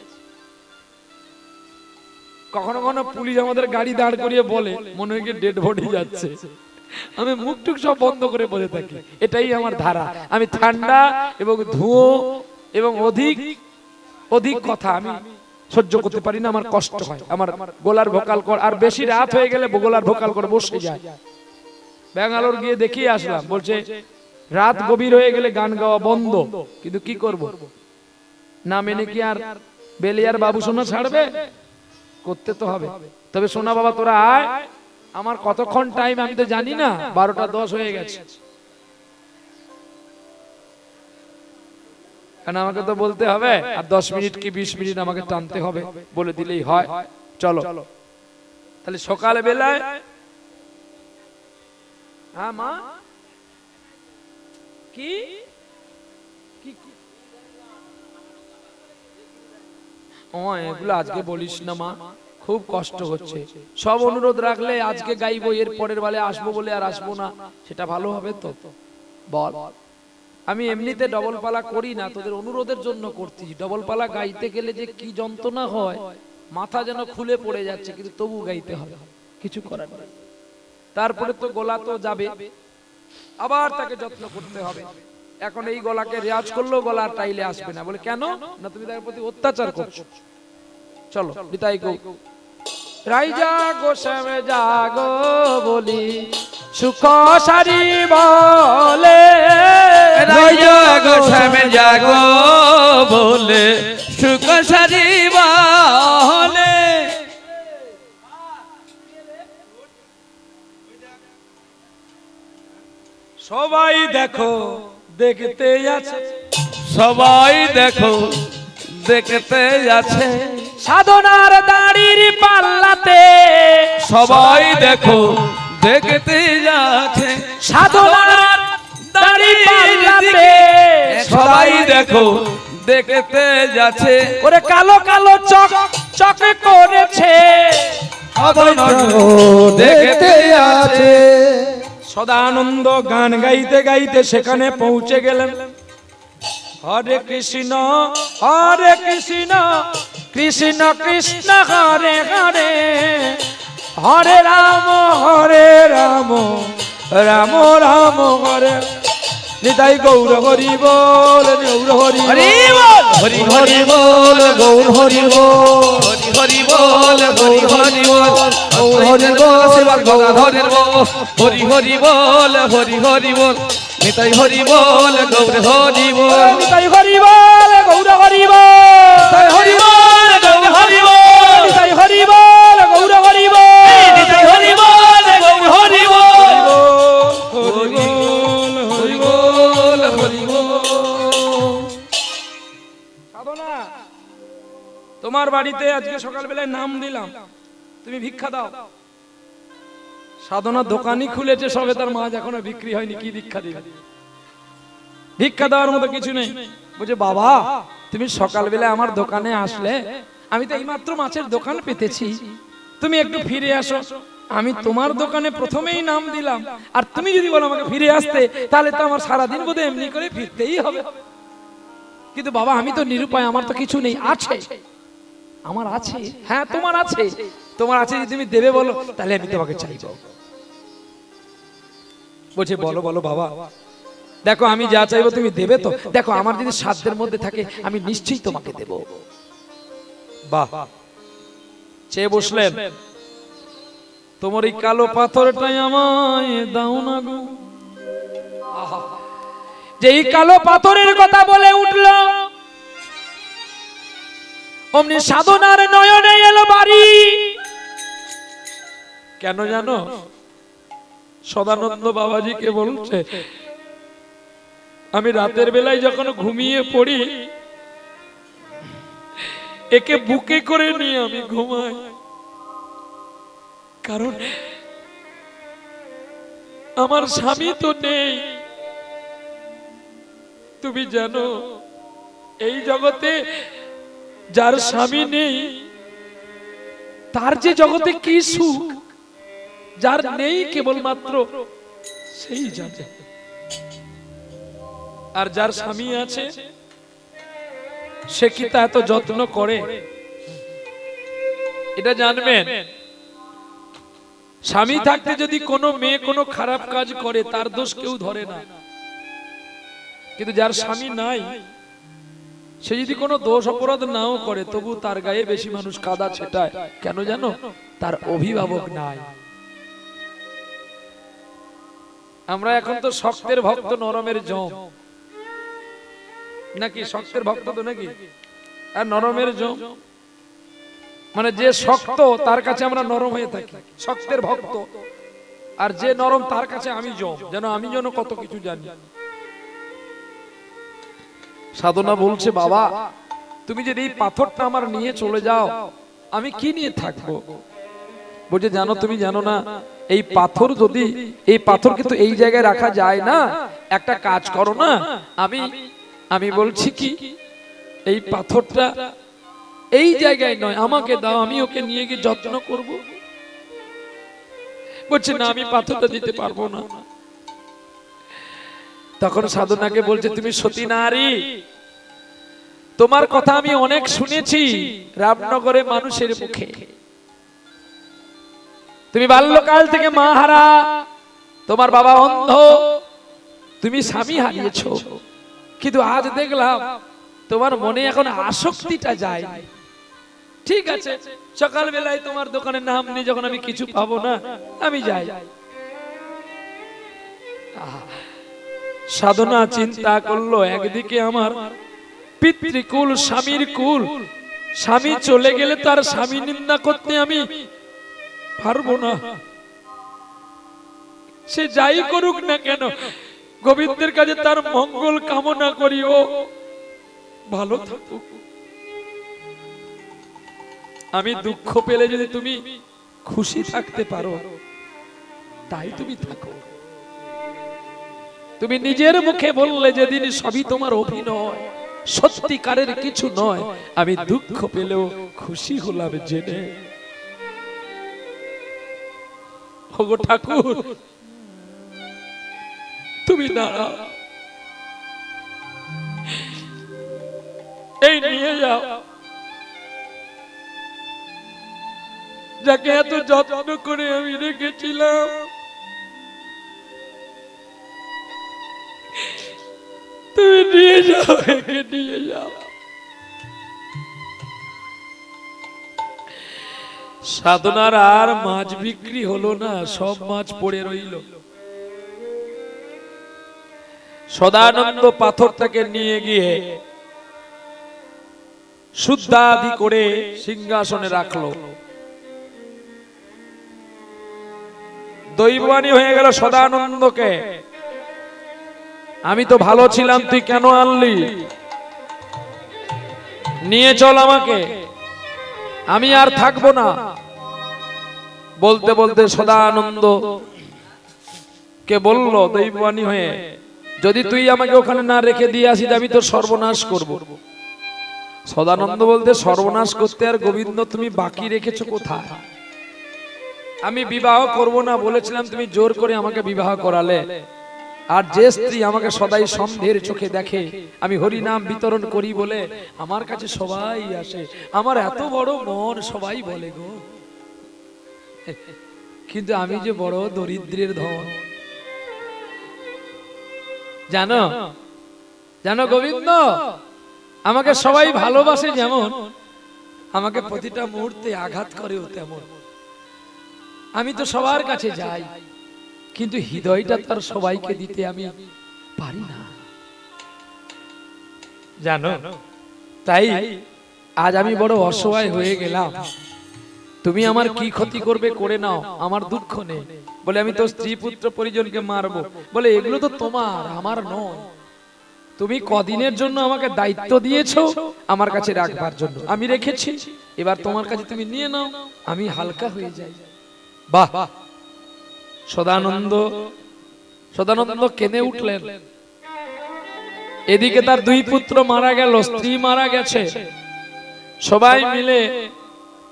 কখনো কখনো পুলিশ আমাদের গাড়ি দাঁড় করিয়ে বলে মনে হয় ডেড বডি যাচ্ছে, আমি মুখ টুক সব বন্ধ করে বসে থাকি, এটাই আমার ধারা। আমি ঠান্ডা এবং ধুঁয়ো এবং অধিক কথা আমি সহ্য করতে পারি না, আমার কষ্ট হয়, আমার গলার ভোকাল কর, আর বেশি রাত হয়ে গেলে গলার ভোকাল করে বসে যায়। ব্যাঙ্গালোর গিয়ে দেখিয়ে আসলাম, বলছে রাত গভীর হয়ে গেলে গান গাওয়া বন্ধ, কিন্তু কি করব, না মেনে কি আর বেলিয়ার বাবু সোনা ছাড়বে? করতে তো হবে। তবে সোনা বাবা তোরা আয়, আমার কতক্ষণ টাইম আমি তো জানি না, 12:10 হয়ে গেছে, কারণ আমাকে তো বলতে হবে, আর 10 মিনিট কি 20 মিনিট আমাকে টানতে হবে, বলে দিলেই হয়। চলো তাহলে সকাল বেলায়, হ্যাঁ মা কি ও এগুলো আজকে বলিস না মা, খুব কষ্ট হচ্ছে। সব অনুরোধ রাখলে আজকে গাইবো, এর পরের বেলা আসবো বলে আর আসবো না, সেটা ভালো হবে তো? বল। আমি এমনিতে ডবল পালা করি না, তোদের অনুরোধের জন্য করছি। ডবল পালা গাইতে গেলে যে কি যন্ত্রণা হয়, মাথা যেন খুলে পড়ে যাচ্ছে, কিন্তু তবু গাইতে হবে, কিছু করার নেই। তারপরে তো গলা তো যাবে, আবার তাকে যত্ন করতে হবে। এখন এই গলাকে রেয়াজ করলেও গলা টাইলে আসবে না, বলে কেন না তুমি তার প্রতি অত্যাচার করছো। চলো বিদায় গো। রাইজা গোসামে জাগো বলি সুখ সারি বলে, রাইজা গোসামে জাগো বলে সুখ সারি বলে। সবাই দেখো দেখতে আছে, সবাই দেখো দেখতে আছে, সাধনার দাড়ির পাল্লাতে। সবাই দেখো দেখতে যাচ্ছে, সাধনার দাড়ির পাল্লাতে সবাই দেখো দেখতে যাচ্ছে। ওরে কালো কালো চক চক করেছে, দেখতে আছে। সদানন্দ গান গাইতে গাইতে সেখানে পৌঁছে গেলেন। হরে কৃষ্ণ কৃষ্ণ কৃষ্ণ হরে হরে, হরে রাম রাম রাম হরে। নিতাই গৌর হরি বল, গৌর হরি বল, হরি হরি বল, গৌর হরি বল, হরি হরি বল, হরি হরি বল, গৌর হরি বল, গদাধরের বল, হরি হরি বল, হরি হরি বল, নিতাই হরি বল, গৌর হরি বল, নিতাই হরি বল, গৌর হরি বল, নিতাই হরি বল, গৌর হরি বল, নিতাই হরি বল, গৌর হরি বল, নিতাই হরি বল, গৌর হরি বল, হরি হরি বল, হরি বল। সাধনা, তোমার বাড়িতে আজকে সকালবেলায় নাম দিলাম, তুমি ভিক্ষা দাও। সাধনা দোকানই খুলেছে সবে, তার মাছ এখনো বিক্রি হয়নি, কি ভিক্ষা দিবে? ভিক্ষা দেওয়ার মতো কিছু নেই। বলছে বাবা তুমি সকালবেলা আমার দোকানে আসলে, আমি তো এইমাত্র মাছের দোকান পেতেছি, তুমি একটু ফিরে আসো। আমি তোমার দোকানে প্রথমেই নাম দিলাম, আর তুমি যদি বলো আমাকে ফিরে আসতে, তাহলে তো আমার সারাদিন বোধহয় এমনি করে ফিরতেই হবে। কিন্তু বাবা আমি তো নিরুপায়, আমার তো কিছু নেই। আছে, আমার আছে। হ্যাঁ তোমার আছে, তোমার আছে, যদি তুমি দেবে বলো তাহলে আমি তোমাকে চাইবো। বলছে বলো বলো বাবা, দেখো আমি যা চাইবো তুমি দেবে তো? দেখো আমার যদি সাধ্যের মধ্যে থাকে আমি নিশ্চয়ই তোমাকে দেব। বাহ, চেয়ে বসলেন। তোমার এই কালো পাথরটাই আমায় দাও না গো। আহা, যে এই কালো পাথরের কথা বলে উঠল, অমনি সাধনার নয়নে এলো বাড়ি। কেন জানো? সদানন্দ বাবাজিকে বলছে, আমি রাতের বেলায় যখন ঘুমিয়ে পড়ি, একে বুকে করে নিয়ে আমি ঘুমাই, কারণ আমার স্বামী তো নেই। তুমি জানো এই জগতে যার স্বামী নেই তার যে জগতে কি সুখ, যার নেই কেবলমাত্র সেই জানে। আর যার স্বামী আছে সে কি তা এত যত্ন করে? এটা জানবেন, স্বামী থাকতে যদি কোনো মেয়ে কোনো খারাপ কাজ করে তার দোষ কেউ ধরে না, কিন্তু যার স্বামী নাই সে যদি কোনো দোষ অপরাধ নাও করে তবু তার গায়ে বেশি মানুষ কাদা ছেটায়। কেন জানো? তার অভিভাবক নাই। আমরা এখন তো শক্তের ভক্ত, নরমের জম নাকি? শক্তের ভক্ত তো নাকি, আর নরমের জম মানে যে শক্ত তার কাছে আমরা নরম হয়ে থাকি, শক্তের ভক্ত। আর যে নরম তার কাছে আমি জম, যেন আমি যেন কত কিছু জানি। সাধনা বলছে বাবা তুমি যদি এই পাথরটা আমার নিয়ে চলে যাও আমি কি নিয়ে থাকবো? বলছে জানো, তুমি জানো না এই পাথর যদি, এই পাথর কিন্তু এই জায়গায় রাখা যায় না। একটা কাজ করো না, আমি বলছি কি এই পাথরটা এই জায়গায় নয়, আমাকে দাও, আমি ওকে নিয়ে গিয়ে যত্ন করব। বলছে না, আমি পাথরটা দিতে পারবো না। তখন সাধনাকে বলছে, তুমি সতী নারী, তোমার কথা আমি অনেক শুনেছি রামনগরে মানুষের মুখে। তুমি বাল্যকাল থেকে মা হারা, তোমার বাবা অন্ধ, তুমি স্বামী হারিয়েছো, কিন্তু আজ দেখলাম তোমার মনে এখন আসক্তিটা যায়। ঠিক আছে, সকাল বেলায় তোমার দোকানের নাম নিয়ে যখন আমি কিছু পাবো না, আমি যাই। সাধনা চিন্তা করলো, একদিকে আমার পিতৃকুল, স্বামীর কুল, স্বামী চলে গেলে তার স্বামী নিন্দা করতে আমি পারবো না। সে যাই করুক না কেন, গোবিন্দের কাছে তার মঙ্গল কামনা করি, ও ভালো থাকুক। আমি দুঃখ পেলে যদি তুমি খুশি থাকতে পারো, তাই তুমি থাকো। তুমি নিজের মুখে বললে যেদিন সবই তোমার অভিনয়, সত্যিকারের কিছু নয়, আমি দুঃখ পেলেও খুশি হলাম জেনে। ওগো ঠাকুর, তুমি দাঁড়াও, এই নিয়ে যাও, যাকে এত যত্ন করে আমি রেখেছিলাম, তুমি নিয়ে যাও, একে নিয়ে যাও। সাধনার আর মাছ বিক্রি হলো না, সব মাছ পড়ে রইল। সদানন্দ পাথরটাকে নিয়ে গিয়ে শুদ্ধাদি করে সিংহাসনে রাখলো। দৈববাণী হয়ে গেল সদানন্দকে, আমি তো ভালো ছিলাম, তুই কেন আনলি? নিয়ে চল আমাকে, আমি আর থাকবো না। বলতে বলতে সদানন্দ কে বলল দৈববাণী হয়ে, যদি তুই আমাকে ওখানে না রেখে দিয়ে আসিস, আমি তোর সর্বনাশ করব। সদানন্দ বলতে, সর্বনাশ করতে আর গোবিন্দ তুমি বাকি রেখেছো কোথায়? আমি বিবাহ করব না বলেছিলাম, তুমি জোর করে আমাকে বিবাহ করালে। আর যে স্ত্রী আমাকে সদাই সন্দেহের চোখে দেখে, আমি হরি নাম বিতরণ করি বলে আমার কাছে সবাই আসে। আমার এত বড় মন, সবাই বলে গো, কিন্তু আমি যে বড় দরিদ্রের ধন। জানো জানো গোবিন্দ, আমাকে সবাই ভালোবাসে যেমন, আমাকে প্রতিটা মুহূর্তে আঘাত করেও তেমন। আমি তো সবার কাছে যাই, কিন্তু হৃদয়টা তার সবাইকে দিতে আমি পারি না, জানো। তাই আজ আমি বড় অসহায় হয়ে গেলাম। তুমি আমার কি ক্ষতি করবে করে নাও, আমার দুঃখ নেই। বলে, আমি তো স্ত্রী পুত্র পরিজনকে মারবো। বলে, এগুলো তো তোমার, আমার নয়। তুমি কদিনের জন্য আমাকে দায়িত্ব দিয়েছো আমার কাছে রাখবার জন্য, আমি রেখেছি। এবার তোমার কাছে তুমি নিয়ে নাও, আমি হালকা হয়ে যাই। বাহ! সদানন্দ কেঁদে উঠলেন। এদিকে তার দুই পুত্র মারা গেল, স্ত্রী মারা গেছে। সবাই মিলে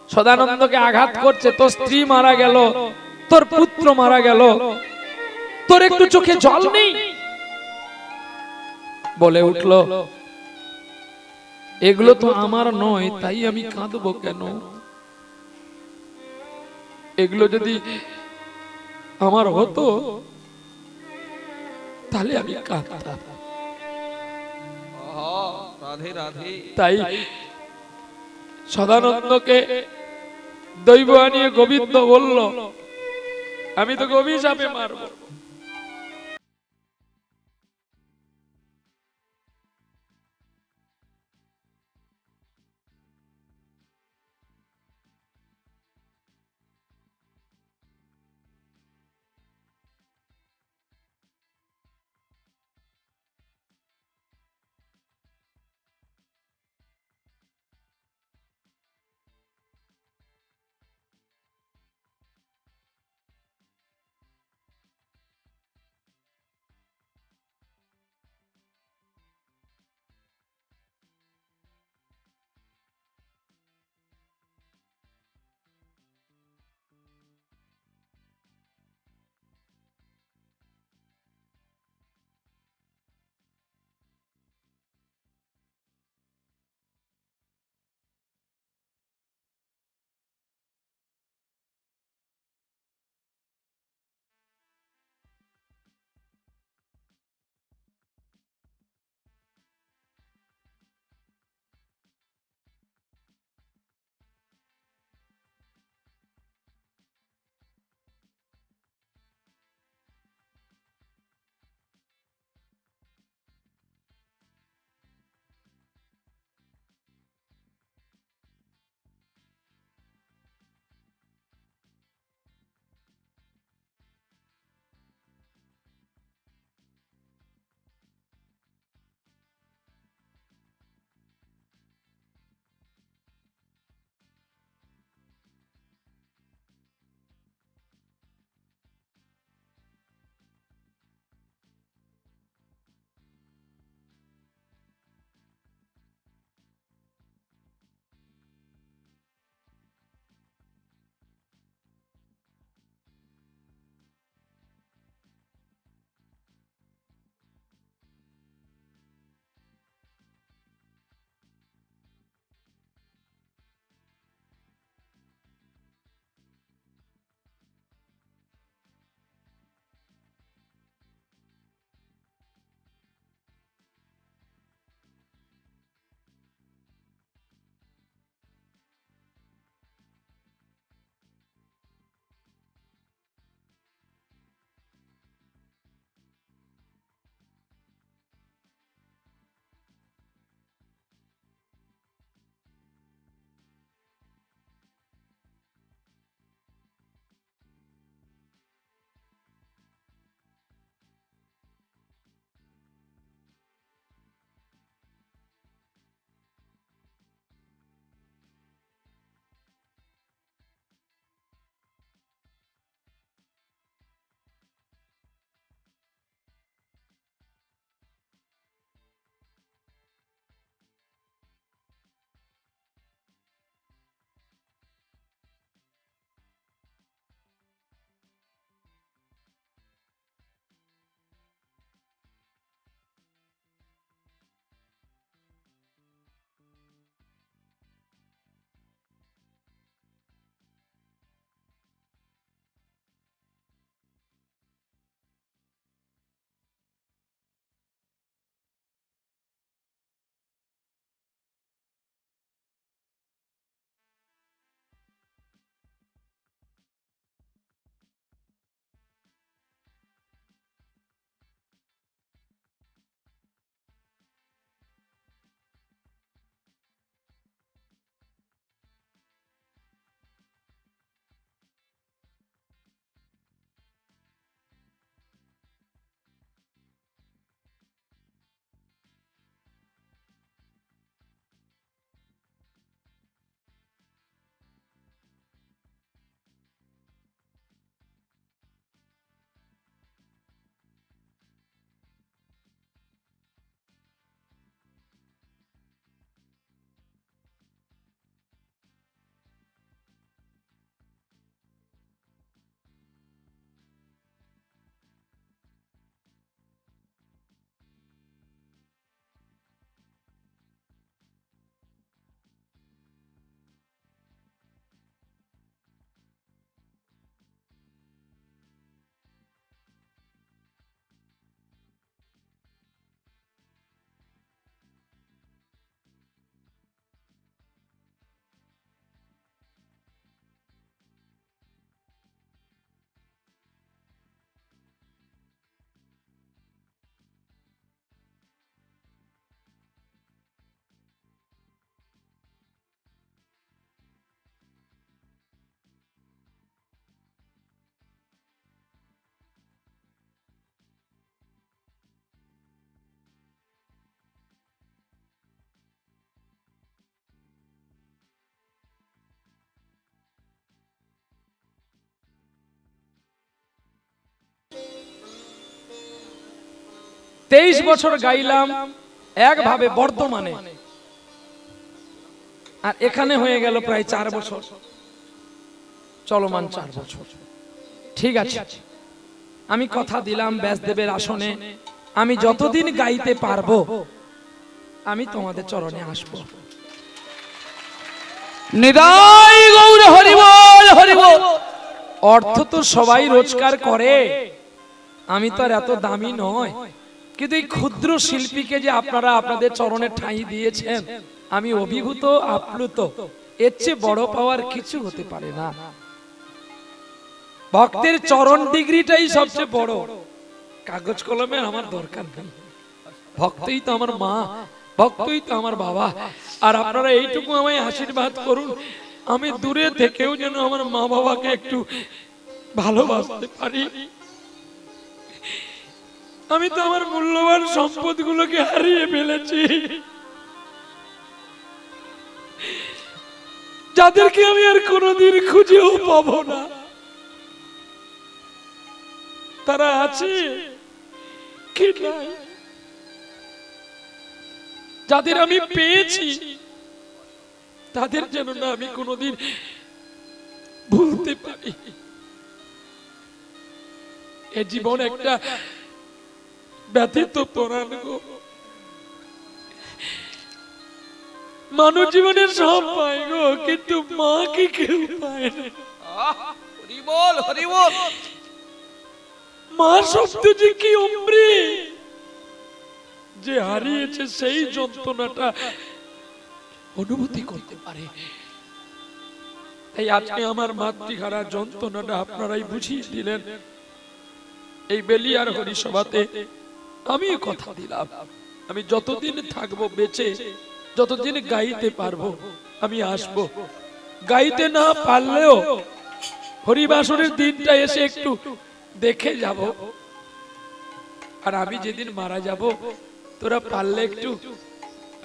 সদানন্দকে আঘাত করছে, তোর স্ত্রী মারা গেল, তোর পুত্র মারা গেল, তোর একটু চোখে জল নেই? বলে উঠল, এগুলো তো আমার নয়, তাই আমি কাঁদবো কেন? এগুলো যদি আমার হতো তাহলে আমি কাঁদতাম। রাধে রাধে। তাই সদানন্দকে দৈব আনিয়ে গোবিন্দ বলল, আমি তো অভিশাপে মারবো। 23 বছর গাইলাম একভাবে বর্তমানে, আর এখানে হয়ে গেল প্রায় 4 বছর, চলমান 4 বছর। ঠিক আছে, আমি কথা দিলাম ব্যাসদেবের আসনে আমি যতদিন গাইতে পারবো আমি তোমাদের চরণে আসবো। নিতাই গৌর হরি বল হরি বল। অর্থ তো সবাই রোজগার করে, আমি তো আর এত দামি নয়, কিন্তু এই ক্ষুদ্র শিল্পীকে যে আপনারা আপনাদের চরণে ঠাঁই দিয়েছেন আমি অভিভূত আপ্লুত। এর চেয়ে বড় পাওয়ার কিছু হতে পারে না। ভক্তের চরণ ডিগ্রিটাই সবচেয়ে বড়, কাগজ কলমে আমার দরকার নেই। ভক্তই তো আমার মা, ভক্তই তো আমার বাবা। আর আপনারা এইটুকু আমায় আশীর্বাদ করুন, আমি দূরে থেকেও যেন আমার মা বাবাকে একটু ভালোবাসতে পারি। আমি তো আমার মূল্যবান সম্পদগুলোকে হারিয়ে ফেলেছি, যাদেরকে আমি আর কোনোদিন খুঁজেও পাবো না। তারা আছে কি নাই, যাদের আমি পেয়েছি তাদের যেন না আমি কোনোদিন ভুলতে পারি। এ জীবন একটা ব্যথিত পরাণ গো। মানব জীবনের সব পায় গো, কিন্তু মা কি কেউ পায় না। হরি বল হরি বল। মা শব্দ যে কি অমৃত, যে হারিয়েছে সেই যন্ত্রণাটা অনুভূতি করতে পারে। তাই আজকে আমার মাতৃহারা যন্ত্রণাটা আপনারাই বুঝিয়ে দিলেন। এই বেলিয়ার হরিসভাতে আমি কথা দিলাম, আমি যতদিন থাকবো বেঁচে, যতদিন গাইতে পারবো আমি আসব। গাইতে না পারলেও হরিবাসরের দিনটা এসে একটু দেখে যাব। আর আমি যেদিন মারা যাব তোরা পারলে একটু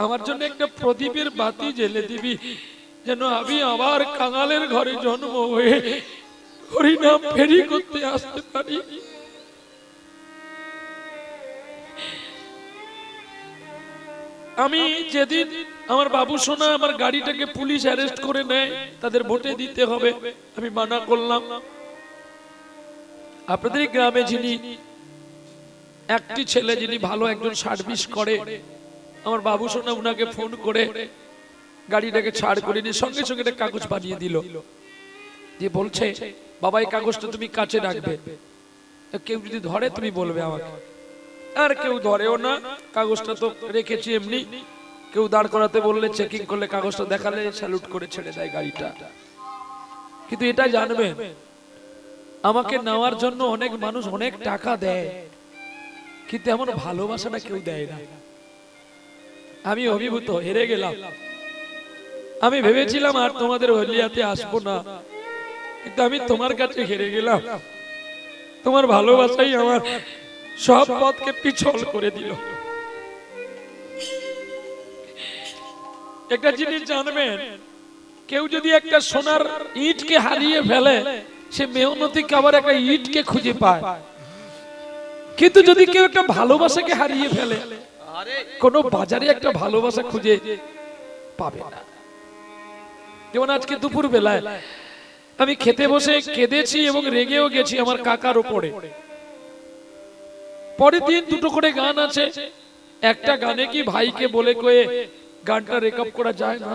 আমার জন্য একটা প্রদীপের বাতি জ্বেলে দিবি, যেন আমি আবার কাঙালের ঘরে জন্ম হয়ে হরিনাম ফেরি করতে আসতে পারি। আমি যেদিন আমার বাবু সোনা আমার গাড়িটাকে পুলিশ অ্যারেস্ট করে নেয়, তাদের ভোটে দিতে হবে, আমি মানা করলাম। আপনাদের গ্রামে যিনি একটি ছেলে যিনি ভালো একজন সার্ভিস করে, আমার বাবু সোনা উনাকে ফোন করে গাড়িটাকে ছাড় করে নিয়ে সঙ্গে সঙ্গে একটা কাগজ বানিয়ে দিল, যে বলছে বাবা এই কাগজটা তুমি কাছে রাখবে, কেউ যদি ধরে তুমি বলবে আমাকে। আর কেউ ধরেও না, কাগজটা তো রেখেছি এমনি। কেউ দাঁড় করাতে বললে, চেকিং করলে, কাগজটা দেখালে স্যালুট করে ছেড়ে দেয় গাড়িটা। কিন্তু এটা জানবেন, আমাকে নেওয়ার জন্য অনেক মানুষ অনেক টাকা দেয়, কিন্তু এমন ভালোবাসাটা কেউ দেয় না। আমি অভিভূত, হেরে গেলাম। আমি ভেবেছিলাম আর তোমাদের হলিয়াতে আসবো না, কিন্তু আমি তোমার কাছে হেরে গেলাম। তোমার ভালোবাসাই আমার সব পথকে পিছল করে দিল। একটা জিনিস জানবেন, কেউ যদি একটা সোনার ইটকে হারিয়ে ফেলে, সে মেহনতি আবার একটা ইটকে খুঁজে পায়। কিন্তু যদি কেউ একটা ভালোবাসাকে হারিয়ে ফেলে, কোনো বাজারে একটা ভালোবাসা খুঁজে পাবে না। যেমন আজকে দুপুর বেলায় আমি খেতে বসে কেঁদেছি এবং রেগেও গেছি আমার কাকার উপরে। পরের দিন দুটো করে গান আছে, একটা গানে কি ভাইকে বলে কয়ে গানটা রেকর্ড করা যায় না?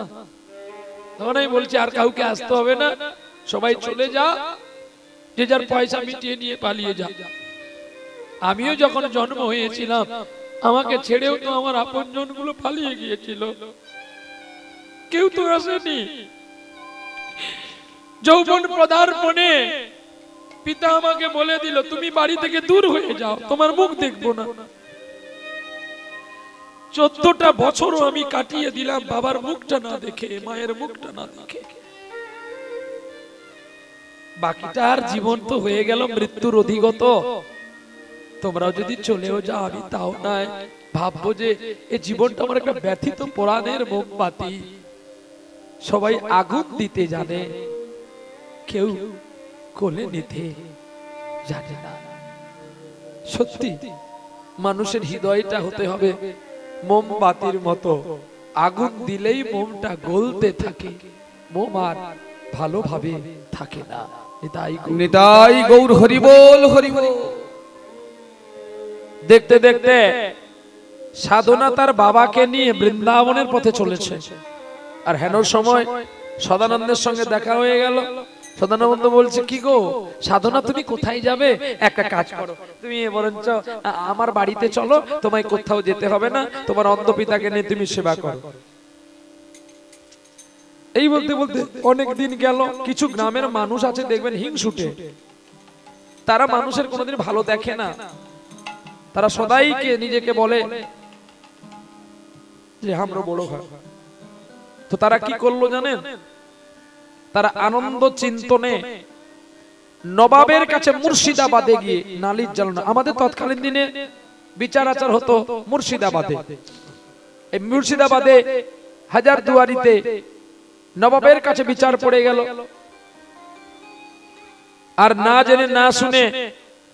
তখন আমি বলছি আর কাউকে আসতে হবে না, সবাই চলে যা, যে যার পয়সা মিটিয়ে নিয়ে পালিয়ে যা। আমিও যখন জন্ম হয়েছিলাম আমাকে ছেড়েও তো আমার আপনজন গুলো পালিয়ে গিয়েছিল, কেউ তো আসেনি। যৌবন পদার্পণে পিতা আমাকে বলে দিল, তুমি বাড়ি থেকে দূর হয়ে যাও, তোমার মুখ দেখবো না। 14টা বছরও আমি কাটিয়ে দিলাম বাবার মুখটা না দেখে, মায়ের মুখটা না দেখে। বাকিটা আর জীবন তো হয়ে গেল মৃত্যুর অধিগত। তোমরাও যদি চলেও যাও আমি তাও নাই, ভাববো যে এই জীবনটা আমার একটা ব্যথিত পরাণের মোমবাতি। সবাই আগুন দিতে জানে, কেউ কোলে নিতে জানে না। সত্যি মানুষের হৃদয়টা হতে হবে মোমবাতির মতো, আগুন দিলেই মোমটা গলতে থাকে, মোম আর ভালোভাবে থাকে না। নিতাই গৌর হরি বল হরি বল। দেখতে দেখতে সাধনা তার বাবাকে নিয়ে বৃন্দাবনের পথে চলেছে। আর হেন সময় সদানন্দের সঙ্গে দেখা হয়ে গেল। সদানন্দ বলছে, কি গো সাধনা, তুমি কোথায় যাবে? একটা কাজ করো, তুমি বরঞ্চ আমার বাড়িতে চলো, তোমায় কোথাও যেতে হবে না, তোমার অন্ধ পিতাকে নিয়ে তুমি সেবা করো। এই বলতে বলতে অনেক দিন গেল। কিছু গ্রামের মানুষ আছে দেখবেন হিংসুটে, তারা মানুষের কোনোদিন ভালো দেখে না। তারা সদাইকে নিজেকে বলে যে আমরা বড় হয়। তো তারা কি করলো জানেন? তারা আনন্দ চিন্তনে নবাবের কাছে মুর্শিদাবাদে গিয়ে নালিশ জ্বালানো। আমাদের তৎকালীন দিনে বিচার আচার হতো মুর্শিদাবাদে। এই মুর্শিদাবাদে হাজারদুয়ারিতে নবাবের কাছে বিচার পড়ে গেল। আর না জেনে না শুনে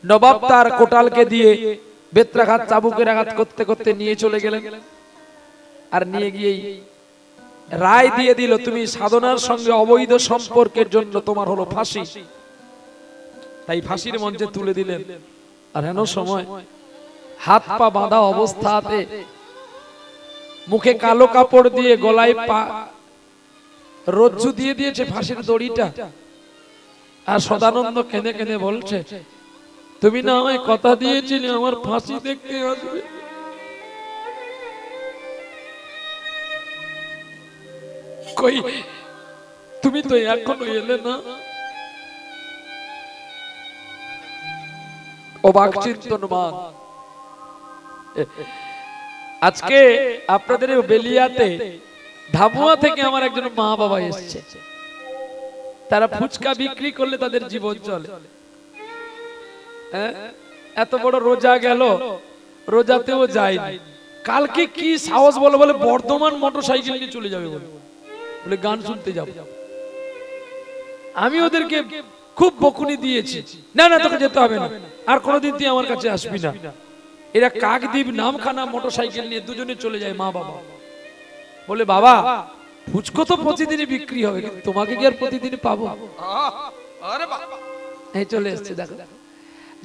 নবাব তার কোটালকে দিয়ে বেত্রাঘাত চাবুকের আঘাত করতে করতে নিয়ে চলে গেলেন। আর নিয়ে গিয়েই রায় দিয়ে দিল, তুমি সাধনার সঙ্গে অবৈধ সম্পর্কের জন্য তোমার হলো ফাঁসি। তাই ফাঁসির মঞ্চে তুলে দিলেন। আর হেন সময় হাত পা বাঁধা অবস্থাতে মুখে কালো কাপড় দিয়ে গলায় পা রজ্জু দিয়ে দিয়েছে ফাঁসির দড়িটা। আর সদানন্দ কেঁদে কেঁদে বলছে, তুমি না আমায় কথা দিয়েছিলে আমার ফাঁসি দেখতে আসবে। কই তুমি তো এখনো এলে না। অবাক চিন্তনমান। আজকে আপনাদের বেলিয়াতে ধামুয়া থেকে আমার একজন মা বাবা এসেছে। তারা ফুচকা বিক্রি করলে তাদের জীবন চলে। এত বড় রোজা গেল, রোজাতেও যায়নি। কালকে কি সাহস বলে বলে বর্ধমান মোটরসাইকেল নিয়ে চলে যাবে বলে গান শুনতে যাব। আমি ওদেরকে খুব বকুনি দিয়েছি, না না তোকে যেতে হবে না, আর কোনোদিন তুই আমার কাছে আসবি না। এরা কাকদ্বীপ নামখানা মোটরসাইকেল নিয়ে দুজনে চলে যায় মা বাবা। বলে বাবা ফুচকো তো প্রতিদিনই বিক্রি হবে, কিন্তু তোমাকে কি আর প্রতিদিন পাবো? এই চলে এসছে দেখো।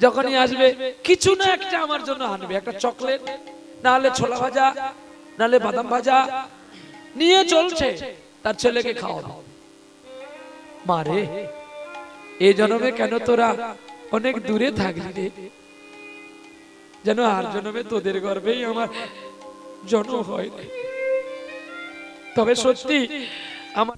যখনই আসবে কিছু না একটা আমার জন্য আনবে, একটা চকলেট, না হলে ছোলা ভাজা, না হলে বাদাম ভাজা নিয়ে চলছে তার ছেলেকে খাওয়াবে। মারে এই জন্মে কেন তোরা অনেক দূরে থাকলি রে, যেন আর জন্মে তোদের গর্ভেই আমার জন্ম হয়। তবে সত্যি আমার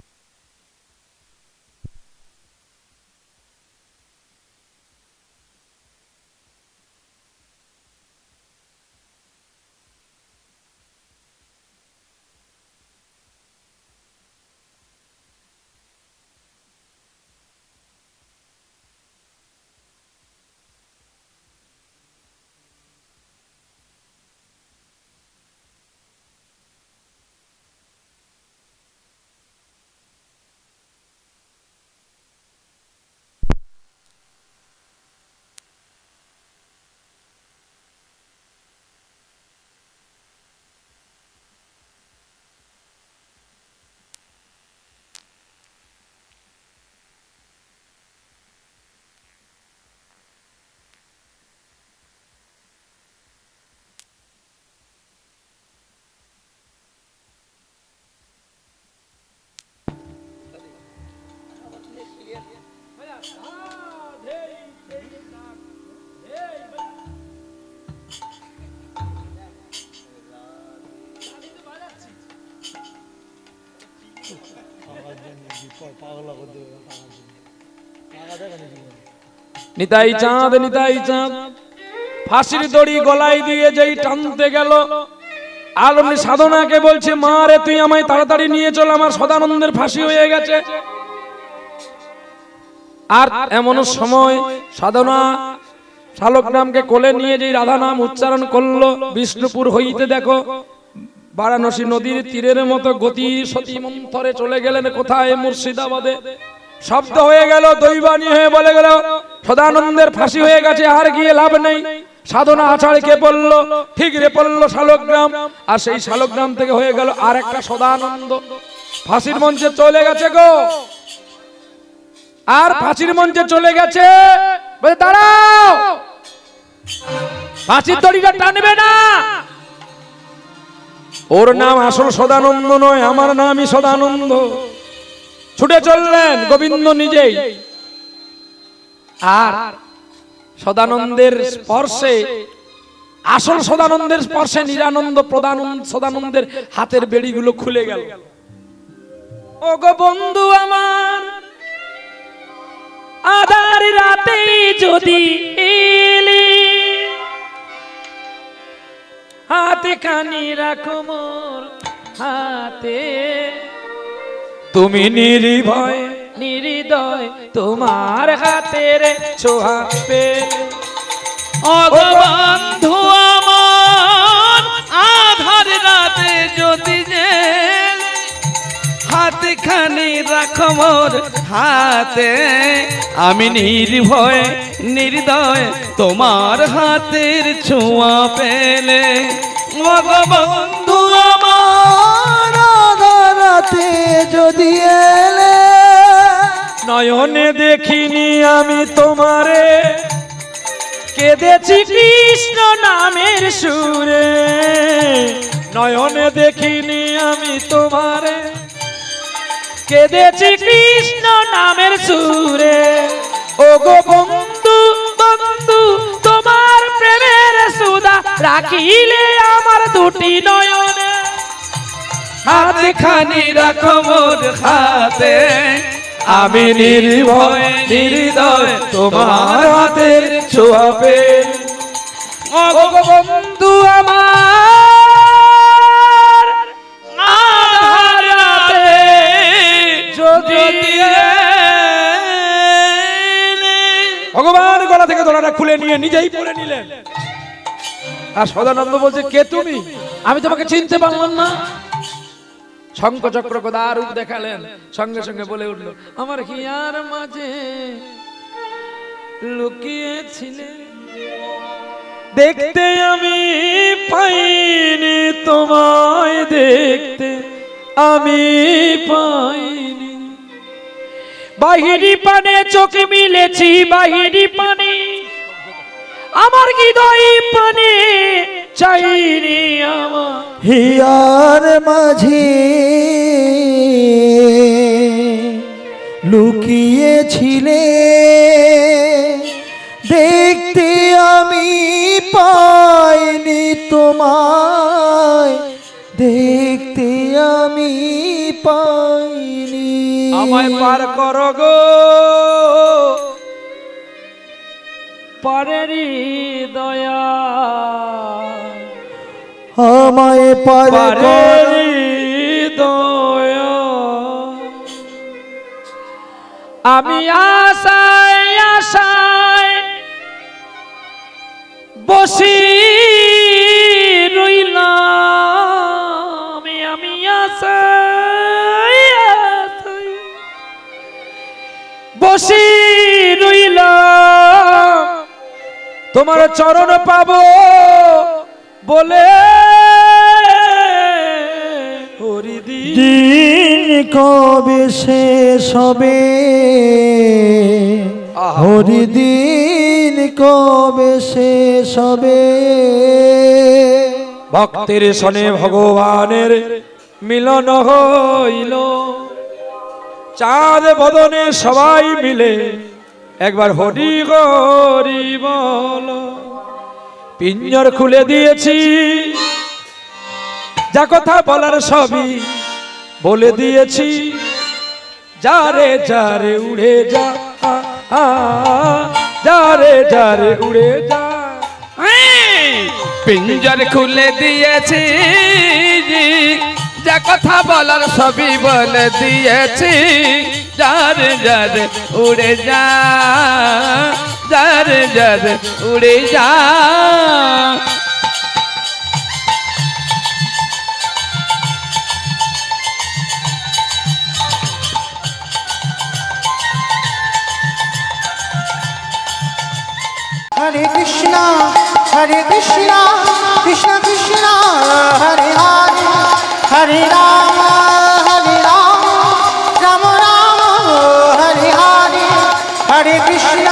নিতাই চাঁদ, নিতাই চাঁদ ফাঁসির দড়ি গলায় দিয়ে যেই টানতে গেল, আলমী সাধনাকে বলছে, মা রে তুই আমায় তাড়াতাড়ি নিয়ে চল, আমার সদানন্দের ফাঁসি হয়ে গেছে। আর এমন সময় সাধনা শালক নামকে কোলে নিয়ে যেই রাধা নাম উচ্চারণ করলো, বিষ্ণুপুর হইতে দেখো বারাণসী নদীর তীরের মতো গতি সতী মন্থরে চলে গেলেন কোথায়? মুর্শিদাবাদে। শব্দ হয়ে গেল, দৈবানী হয়ে বলে গেল সদানন্দের ফাঁসি হয়ে গেছে, আর গিয়ে লাভ নেই। সাধনা আচার্যকে বলল, ঠিক রে পড়ল শালগ্রাম, আর সেই শালগ্রাম থেকে হয়ে গেল আর একটা সদানন্দ। ফাঁসির মঞ্চে চলে গেছে গো, আর ফাঁসির মঞ্চে চলে গেছে। বলে দাঁড়াও, ফাঁসির দড়িটা টানবে না। ওর নাম আসল সদানন্দ নয়, আমার নামই সদানন্দ। ছুটে চললেন গোবিন্দ নিজেই, আর সদানন্দের স্পর্শে, আসল সদানন্দের স্পর্শে নিরানন্দ প্রদানন্দ সদানন্দের হাতের বেড়িগুলো খুলে গেল। ও গো বন্ধু আমার, আধার রাতে যদি এলে, হাতে খানি রাখো মোর হাতে, তুমি নির্ভয় নির্দয় তোমার হাতের ছোঁয়া পেলে। ওগো বন্ধু আমার, আধার রাতে যদি জেলে, হাতে খানি রাখো মোর হাতে, আমি নির্ভয় নির্দয় তোমার হাতের ছোঁয়া পেলে। ওগো বন্ধু আমার আধার রাতে যদি এলে, নয়নে দেখিনি আমি তোমারে, কেঁদেছি কৃষ্ণ নামের সুরে। নয়নে দেখিনি আমি তোমারে, কেঁদেছি কৃষ্ণ নামের সুরে। ও গো বন্ধু বন্ধু, তোমার প্রেমের সুধা রাখিলে আমার দুটি নয়নে, হাতে খানি রাখো মোর হাতে, আমি নির্ভয় নির্দয় তোমার হাতের ছোঁয়া পেলে। ও গো বন্ধু আমার, আধার রাতে যদি এলে। ভগবান গলা থেকে দড়াটা খুলে নিয়ে নিজেই পড়ে নিলেন। আর সদানন্দ বলছে, কে তুমি? আমি তোমাকে চিনতে পারলাম না। শঙ্খ চক্র গদা রূপ দেখালেন, সঙ্গে সঙ্গে বলে উঠল, আমার হিয়ার মাঝে লুকিয়েছিলে, দেখতে আমি পাইনি তোমায়, দেখতে আমি পাইনি। বাহিরি পানে চোখে মিলেছি, বাহিরি পানে আমার হৃদয় পানে চাইনি আমার। হিয়ার মাঝে লুকিয়েছিলে, দেখতে আমি পাইনি তোমায়, দেখতে আমি পাইনি। আমায় পার করো গো পারেরি দয়া, আমায় পার পারেরি দয়া। আমি আশায় আশায় বসে রইলাম, আমি আশায় আশায় বসে রইলাম, তোমার চরণ পাবো বলে। দিন কবে শেষ হবে, হরিদিন কবে শেষ হবে। ভক্তের সনে ভগবানের মিলন হইল, চাঁদ বদনে সবাই মিলে একবার হরি হরি বল। পিঞ্জর খুলে দিয়েছি, যা কথা বলার সবই বলে দিয়েছি। যারে যারে উড়ে যা, যারে যারে উড়ে যা। পিঞ্জর খুলে দিয়েছি, যা কথা বলার সবই বলে দিয়েছি। যারে যারে উড়ে যা, যারে যারে উড়ে যা। হরে কৃষ্ণ হরে কৃষ্ণ কৃষ্ণ কৃষ্ণ হরে হরে হরে রাম রাম রাম হরে হরে হরে কৃষ্ণ